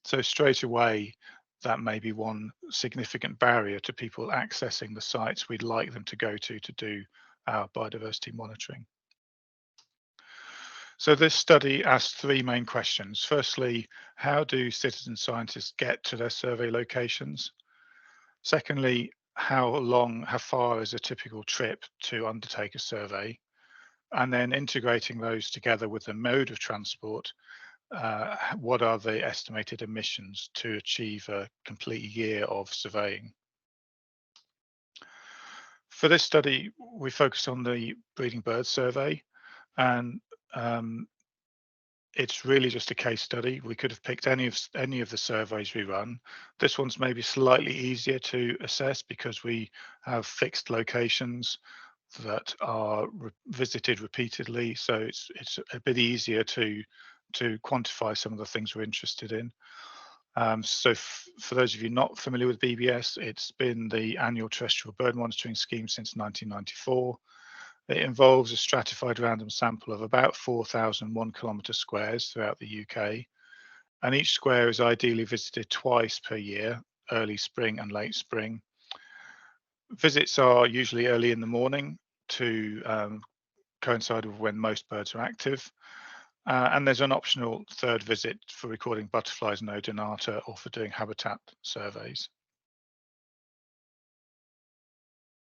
So straight away, that may be one significant barrier to people accessing the sites we'd like them to go to do our biodiversity monitoring. So this study asked three main questions. Firstly, how do citizen scientists get to their survey locations? Secondly, how far is a typical trip to undertake a survey? And then integrating those together with the mode of transport, what are the estimated emissions to achieve a complete year of surveying? For this study, we focused on the breeding bird survey, and it's really just a case study. We could have picked any of the surveys we run. This one's maybe slightly easier to assess because we have fixed locations that are visited repeatedly, so it's a bit easier to quantify some of the things we're interested in. So for those of you not familiar with BBS, it's been the annual terrestrial bird monitoring scheme since 1994. It involves a stratified random sample of about 4,000 1-kilometre squares throughout the UK, and each square is ideally visited twice per year, early spring and late spring. Visits are usually early in the morning to coincide with when most birds are active. And there's an optional third visit for recording butterflies and odonata or for doing habitat surveys.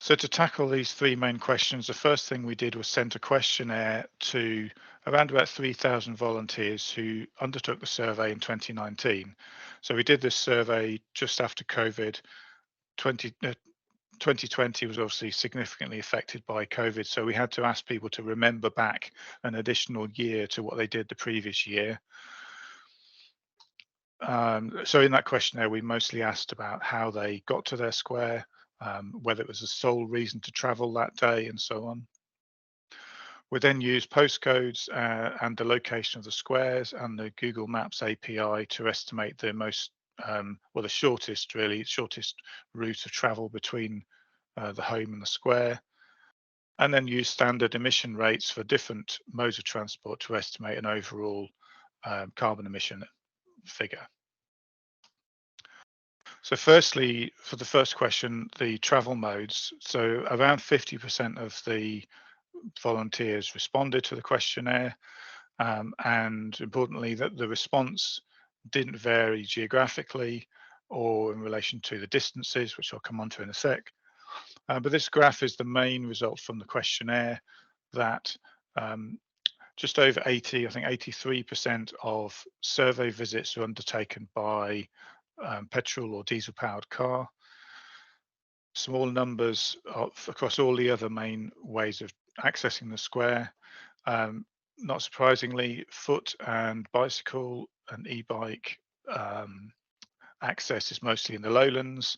So to tackle these three main questions, the first thing we did was send a questionnaire to around about 3,000 volunteers who undertook the survey in 2019. So we did this survey just after COVID. 2020 was obviously significantly affected by COVID, so we had to ask people to remember back an additional year to what they did the previous year. So in that questionnaire, we mostly asked about how they got to their square, whether it was the sole reason to travel that day, and so on. We then used postcodes and the location of the squares and the Google Maps API to estimate the most well, the shortest route of travel between the home and the square, and then use standard emission rates for different modes of transport to estimate an overall carbon emission figure. So firstly, for the first question, the travel modes. So around 50% of the volunteers responded to the questionnaire, and importantly, that the response didn't vary geographically or in relation to the distances, which I'll come on to in a sec. But this graph is the main result from the questionnaire, that just over 80, I think 83% of survey visits are undertaken by petrol or diesel powered car. Small numbers across all the other main ways of accessing the square. Not surprisingly, foot and bicycle and e-bike access is mostly in the lowlands.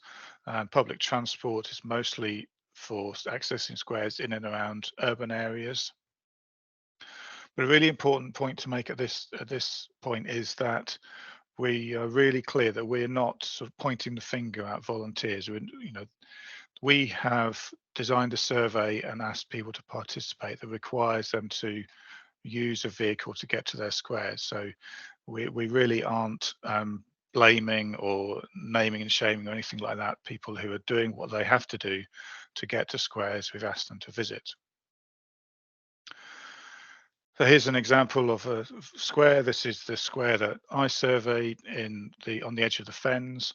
Public transport is mostly for accessing squares in and around urban areas. But a really important point to make at this point is that we are really clear that we're not sort of pointing the finger at volunteers. We have designed a survey and asked people to participate that requires them to use a vehicle to get to their squares. So we really aren't blaming or naming and shaming or anything like that people who are doing what they have to do to get to squares we've asked them to visit. So here's an example of a square. This is the square that I surveyed on the edge of the fens,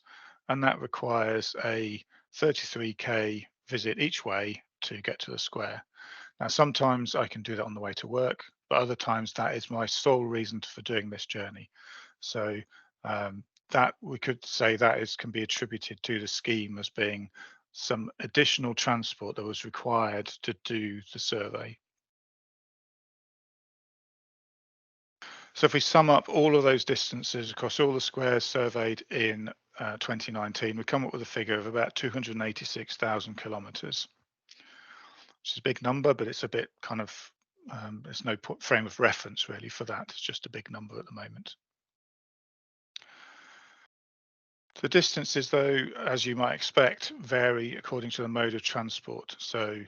and that requires a 33k visit each way to get to the square. Now, sometimes I can do that on the way to work, but other times that is my sole reason for doing this journey. So that we could say that can be attributed to the scheme as being some additional transport that was required to do the survey. So if we sum up all of those distances across all the squares surveyed in 2019, we come up with a figure of about 286,000 kilometres, which is a big number, but it's a bit kind of, there's no frame of reference really for that. It's just a big number at the moment. The distances, though, as you might expect, vary according to the mode of transport. So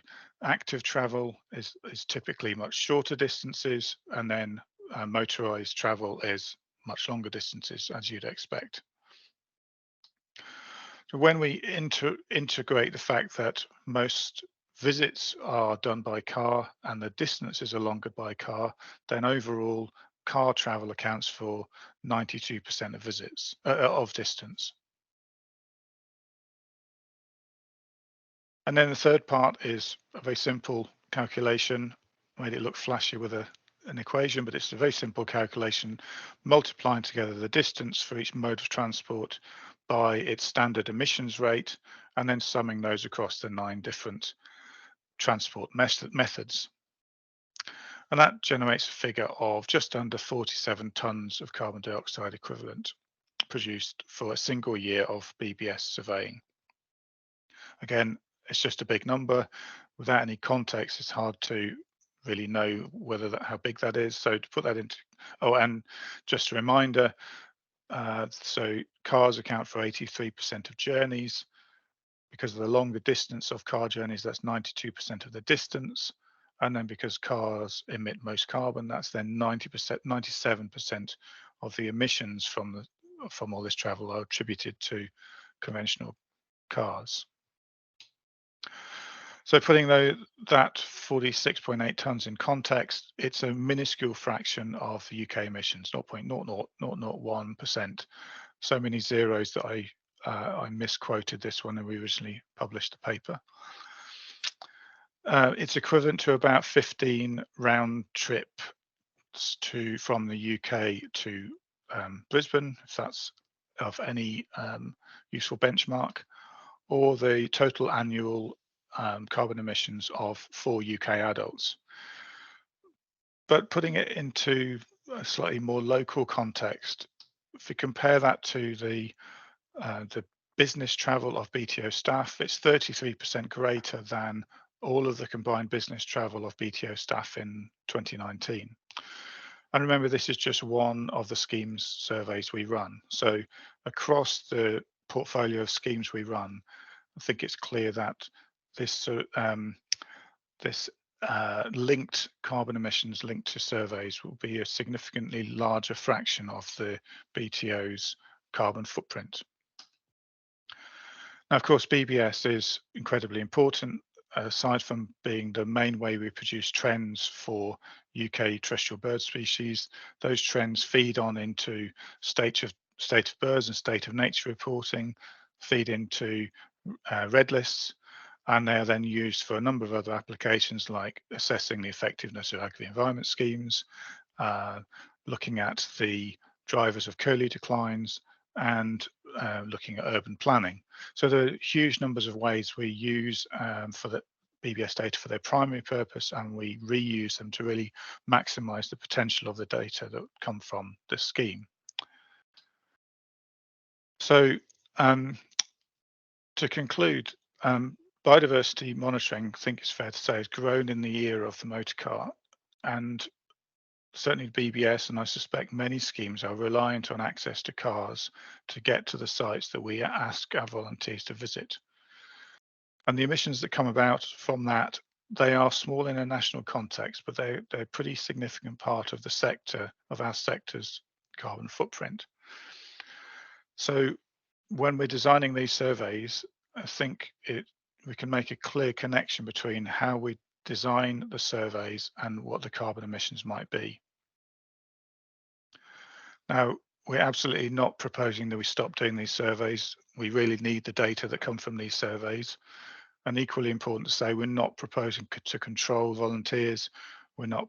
active travel is typically much shorter distances, and then motorized travel is much longer distances, as you'd expect. So when we integrate the fact that most visits are done by car and the distances are longer by car, then overall car travel accounts for 92% of visits of distance. And then the third part is a very simple calculation. Made it look flashy with an equation, but it's a very simple calculation, multiplying together the distance for each mode of transport by its standard emissions rate, and then summing those across the 9 different transport methods. And that generates a figure of just under 47 tons of carbon dioxide equivalent produced for a single year of BBS surveying. Again, it's just a big number. Without any context, it's hard to really know how big that is. So to put that into, and just a reminder, so cars account for 83% of journeys. Because of the longer distance of car journeys, that's 92% of the distance. And then because cars emit most carbon, that's then 90%, 97% of the emissions from all this travel are attributed to conventional cars. So putting that 46.8 tonnes in context, it's a minuscule fraction of the UK emissions, 0.00001%. So many zeros that I misquoted this one when we originally published the paper. It's equivalent to about 15 round trips from the UK to Brisbane, if that's of any useful benchmark, or the total annual carbon emissions of 4 UK adults. But putting it into a slightly more local context, if we compare that to the business travel of BTO staff, it's 33% greater than all of the combined business travel of BTO staff in 2019. And remember, this is just one of the schemes surveys we run. So across the portfolio of schemes we run, I think it's clear that this linked carbon emissions linked to surveys will be a significantly larger fraction of the BTO's carbon footprint. Now, of course, BBS is incredibly important. Aside from being the main way we produce trends for UK terrestrial bird species, those trends feed on into state of birds and state of nature reporting, feed into red lists, and they are then used for a number of other applications like assessing the effectiveness of agri-environment schemes, looking at the drivers of curlew declines, and looking at urban planning. So there are huge numbers of ways we use for the BBS data for their primary purpose, and we reuse them to really maximize the potential of the data that come from this scheme. So to conclude, biodiversity monitoring, I think it's fair to say, has grown in the era of the motor car, and certainly BBS, and I suspect many schemes are reliant on access to cars to get to the sites that we ask our volunteers to visit. And the emissions that come about from that, they are small in a national context, but they're a pretty significant part of the sector, of our sector's carbon footprint. So when we're designing these surveys, I think we can make a clear connection between how we design the surveys and what the carbon emissions might be. Now, we're absolutely not proposing that we stop doing these surveys. We really need the data that come from these surveys. And equally important to say, we're not proposing to control volunteers. We're not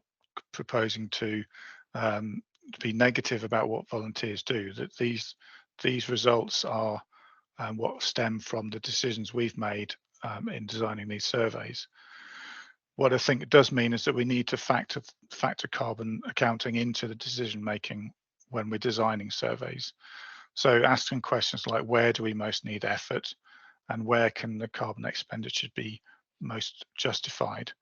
proposing to be negative about what volunteers do. That these results are what stem from the decisions we've made in designing these surveys. What I think it does mean is that we need to factor carbon accounting into the decision making when we're designing surveys. So asking questions like, where do we most need effort, and where can the carbon expenditure be most justified?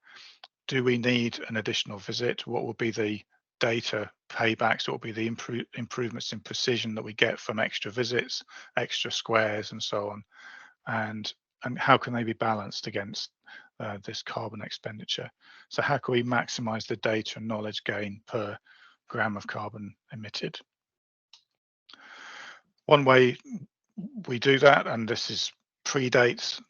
Do we need an additional visit? What will be the data paybacks? What will be the improvements in precision that we get from extra visits, extra squares, and so on? And how can they be balanced against this carbon expenditure? So how can we maximize the data and knowledge gain per gram of carbon emitted? One way we do that, and this predates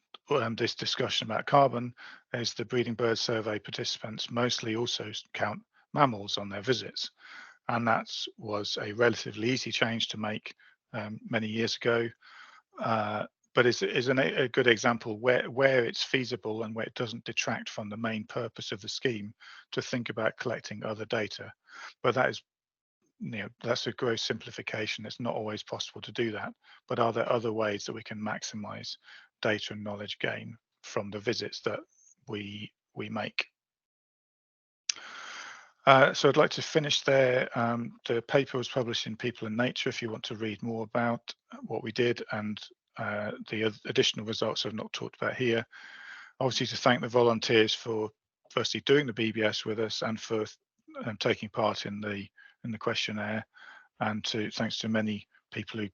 this discussion about carbon, is the breeding bird survey participants mostly also count mammals on their visits. And that was a relatively easy change to make many years ago. But is a good example where it's feasible and where it doesn't detract from the main purpose of the scheme to think about collecting other data. But that is, that's a gross simplification. It's not always possible to do that. But are there other ways that we can maximize data and knowledge gain from the visits that we make? So I'd like to finish there. The paper was published in People and Nature if you want to read more about what we did and the additional results I've not talked about here. Obviously, to thank the volunteers for firstly doing the BBS with us and for taking part in the questionnaire, and thanks to many people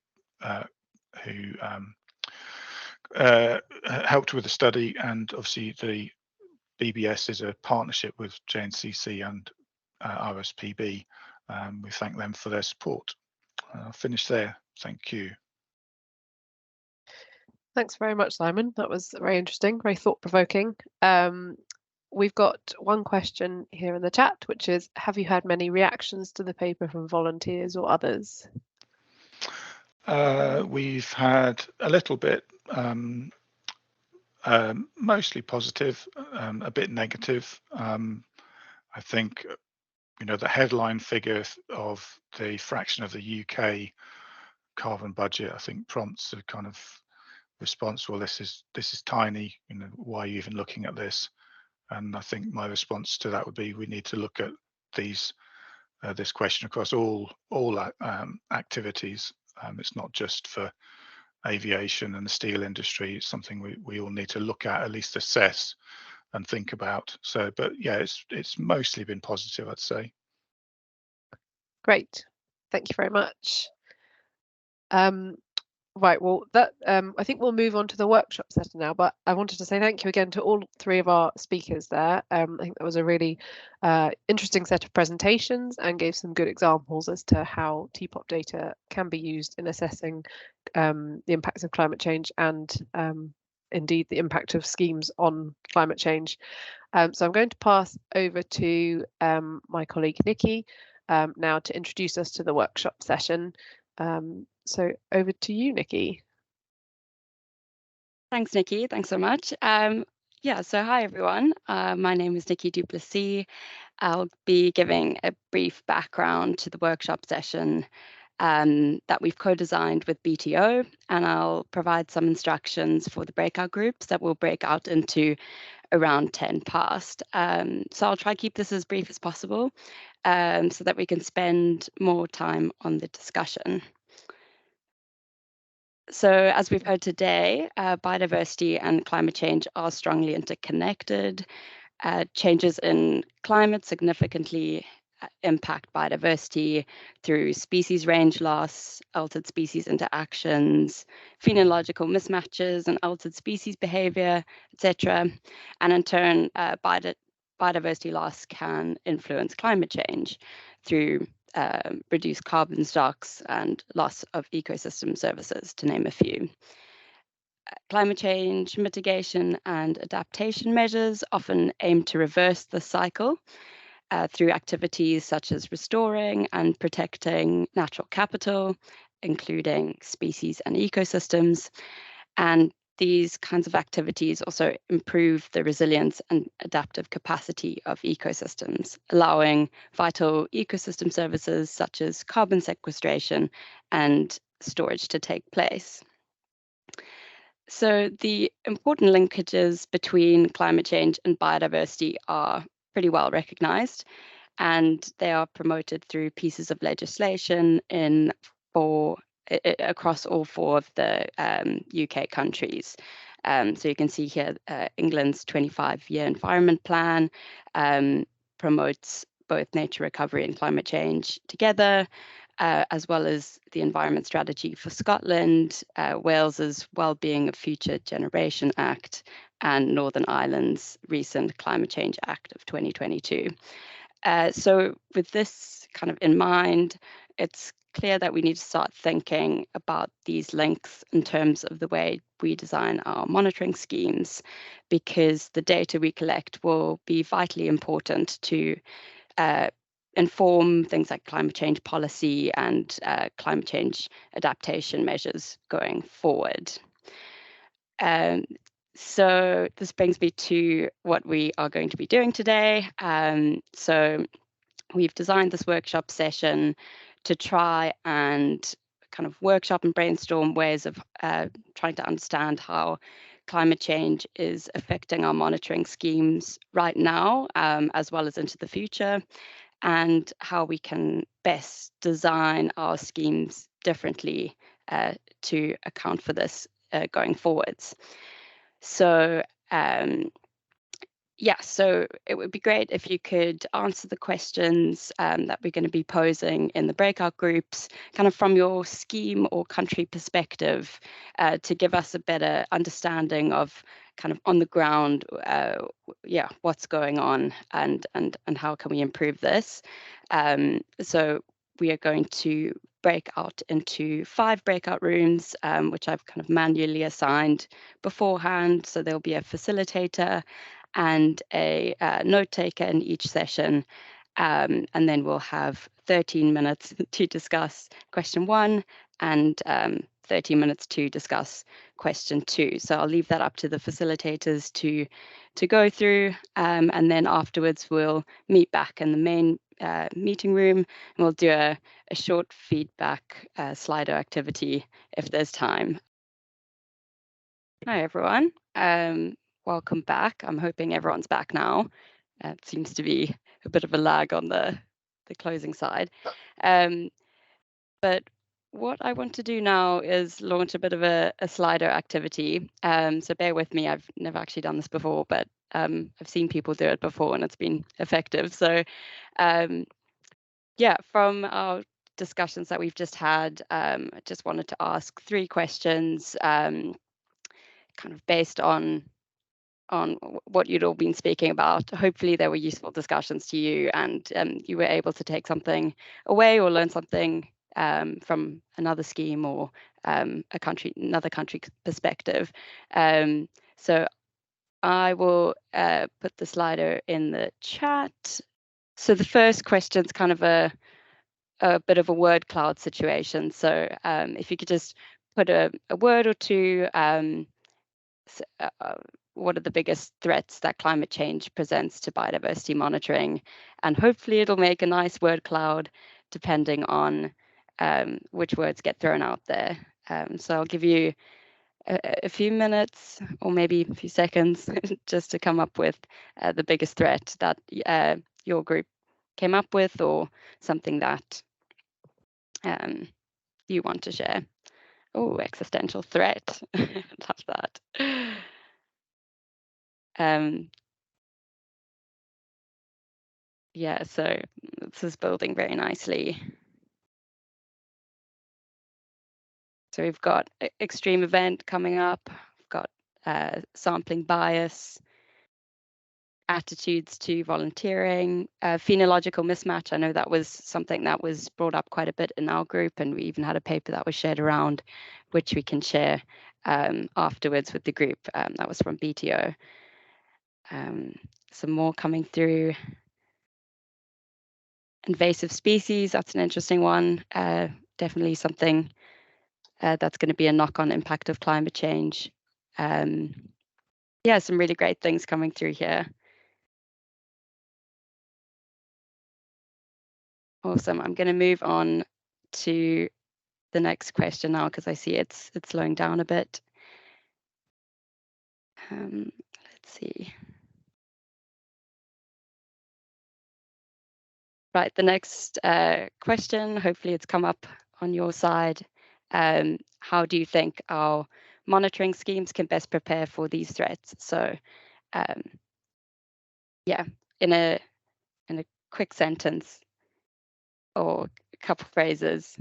who helped with the study. And obviously the BBS is a partnership with JNCC and RSPB. We thank them for their support. I'll finish there. Thank you. Thanks very much, Simon. That was very interesting, very thought-provoking. We've got one question here in the chat, which is, have you had many reactions to the paper from volunteers or others? We've had a little bit, mostly positive, a bit negative. I think, the headline figure of the fraction of the UK carbon budget, I think, prompts a kind of response. Well, this is tiny. Why are you even looking at this? And I think my response to that would be, we need to look at this question across all activities. It's not just for aviation and the steel industry. It's something we all need to look at least assess and think about. So, but yeah, it's mostly been positive, I'd say. Great, thank you very much. Right, well, that I think we'll move on to the workshop session now, but I wanted to say thank you again to all three of our speakers there. I think that was a really interesting set of presentations and gave some good examples as to how TEPoP data can be used in assessing the impacts of climate change and indeed the impact of schemes on climate change. So I'm going to pass over to my colleague Nikki now to introduce us to the workshop session. So over to you, Nikki. Thanks, Nikki. Thanks so much. Yeah, so hi, everyone. My name is Nikki Duplessis. I'll be giving a brief background to the workshop session that we've co-designed with BTO, and I'll provide some instructions for the breakout groups that will break out into around 10 past. So I'll try to keep this as brief as possible so that we can spend more time on the discussion. So as we've heard today, biodiversity and climate change are strongly interconnected. Changes in climate significantly impact biodiversity through species range loss, altered species interactions, phenological mismatches and altered species behavior, etc. And in turn, biodiversity loss can influence climate change through reduced carbon stocks and loss of ecosystem services, to name a few. Climate change mitigation and adaptation measures often aim to reverse the cycle through activities such as restoring and protecting natural capital, including species and ecosystems. And these kinds of activities also improve the resilience and adaptive capacity of ecosystems, allowing vital ecosystem services such as carbon sequestration and storage to take place. So the important linkages between climate change and biodiversity are pretty well recognized, and they are promoted through pieces of legislation across all 4 of the UK countries. So you can see here England's 25-year environment plan promotes both nature recovery and climate change together, as well as the Environment Strategy for Scotland, Wales's Wellbeing of Future Generation Act, and Northern Ireland's recent Climate Change Act of 2022. So with this kind of in mind, it's clear that we need to start thinking about these links in terms of the way we design our monitoring schemes, because the data we collect will be vitally important to inform things like climate change policy and climate change adaptation measures going forward. So this brings me to what we are going to be doing today. So we've designed this workshop session to try and kind of workshop and brainstorm ways of trying to understand how climate change is affecting our monitoring schemes right now, as well as into the future, and how we can best design our schemes differently to account for this going forwards. So yeah, so it would be great if you could answer the questions that we're going to be posing in the breakout groups, kind of from your scheme or country perspective, to give us a better understanding of kind of on the ground, yeah, what's going on and how can we improve this. So we are going to break out into 5 breakout rooms, which I've kind of manually assigned beforehand. So there'll be a facilitator and a note taker in each session. And then we'll have 13 minutes to discuss question 1 and 30 minutes to discuss question 2. So I'll leave that up to the facilitators to go through, and then afterwards we'll meet back in the main meeting room, and we'll do a short feedback Slido activity if there's time. Hi everyone, welcome back. I'm hoping everyone's back now. It seems to be a bit of a lag on the closing side. But what I want to do now is launch a bit of a Slido activity. So bear with me, I've never actually done this before, but I've seen people do it before and it's been effective. So yeah, from our discussions that we've just had, I just wanted to ask 3 questions kind of based on what you'd all been speaking about. Hopefully they were useful discussions to you and you were able to take something away or learn something from another scheme or another country perspective. So I will put the Slido in the chat. So the first question is kind of a bit of a word cloud situation. So if you could just put a word or two, what are the biggest threats that climate change presents to biodiversity monitoring? And hopefully it'll make a nice word cloud depending on which words get thrown out there. So I'll give you a few minutes or maybe a few seconds just to come up with the biggest threat that your group came up with, or something that you want to share. Oh, existential threat. Love that. yeah, so this is building very nicely. So we've got extreme event coming up. We've got sampling bias, attitudes to volunteering, phenological mismatch. I know that was something that was brought up quite a bit in our group, and we even had a paper that was shared around, which we can share afterwards with the group. That was from BTO. Some more coming through. Invasive species, that's an interesting one. Definitely something that's going to be a knock-on impact of climate change. Yeah, some really great things coming through here. Awesome. I'm going to move on to the next question now because I see it's slowing down a bit. Let's see. Right, the next question, hopefully it's come up on your side. How do you think our monitoring schemes can best prepare for these threats? So yeah, in a quick sentence or a couple phrases,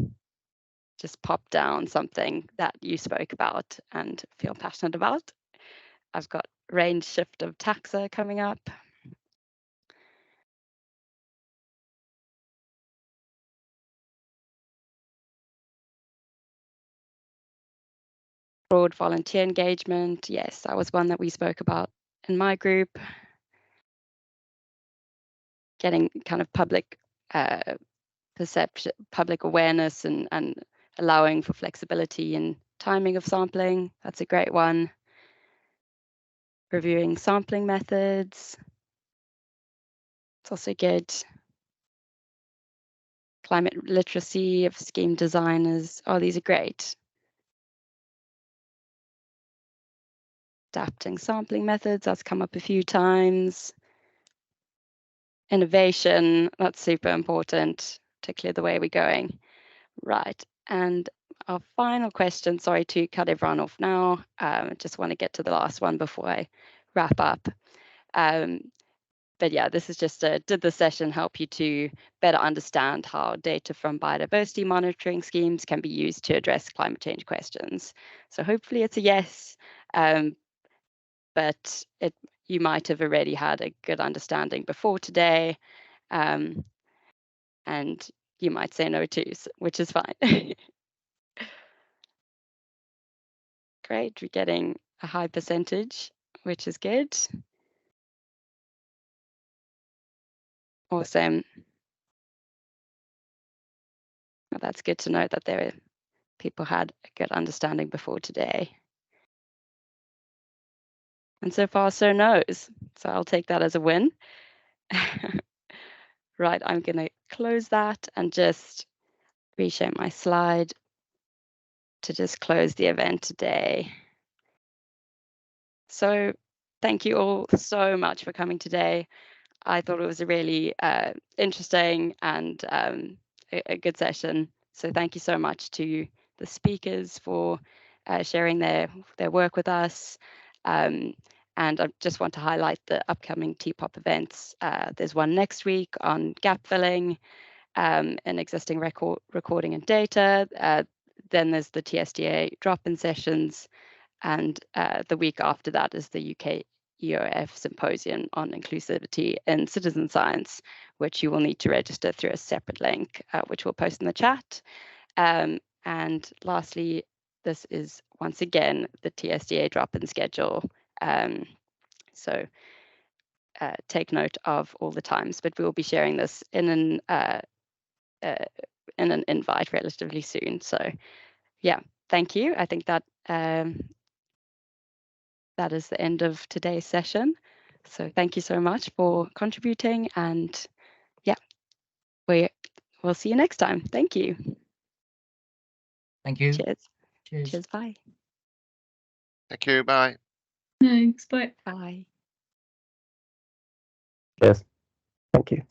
just pop down something that you spoke about and feel passionate about. I've got range shift of taxa coming up. Broad volunteer engagement. Yes, that was one that we spoke about in my group. Getting kind of public perception, public awareness and allowing for flexibility in timing of sampling. That's a great one. Reviewing sampling methods. It's also good. Climate literacy of scheme designers. Oh, these are great. Adapting sampling methods. That's come up a few times. Innovation. That's super important, particularly the way we're going. Right. And our final question, sorry to cut everyone off now. Just want to get to the last one before I wrap up. But yeah, this is just did the session help you to better understand how data from biodiversity monitoring schemes can be used to address climate change questions? So hopefully it's a yes, but you might have already had a good understanding before today, and you might say no too, which is fine. Great, we're getting a high percentage, which is good. Awesome. Well, that's good to know that people had a good understanding before today. And so far, so no's. So I'll take that as a win. Right, I'm going to close that and just reshare my slide to just close the event today. So thank you all so much for coming today. I thought it was a really interesting and a good session. So thank you so much to the speakers for sharing their work with us. And I just want to highlight the upcoming TEPoP events. There's one next week on gap filling and existing recording and data. Then there's the TSDA drop-in sessions. And the week after that is the UK EOF Symposium on Inclusivity in Citizen Science, which you will need to register through a separate link, which we'll post in the chat. And lastly, this is once again the TSDA drop-in schedule. So take note of all the times, but we will be sharing this in an invite relatively soon. So yeah, thank you. I think that that is the end of today's session. So thank you so much for contributing, and yeah, we'll see you next time. Thank you. Thank you. Cheers. Cheers. Cheers. Bye. Thank you. Bye. Thanks. Bye. Bye. Yes. Thank you.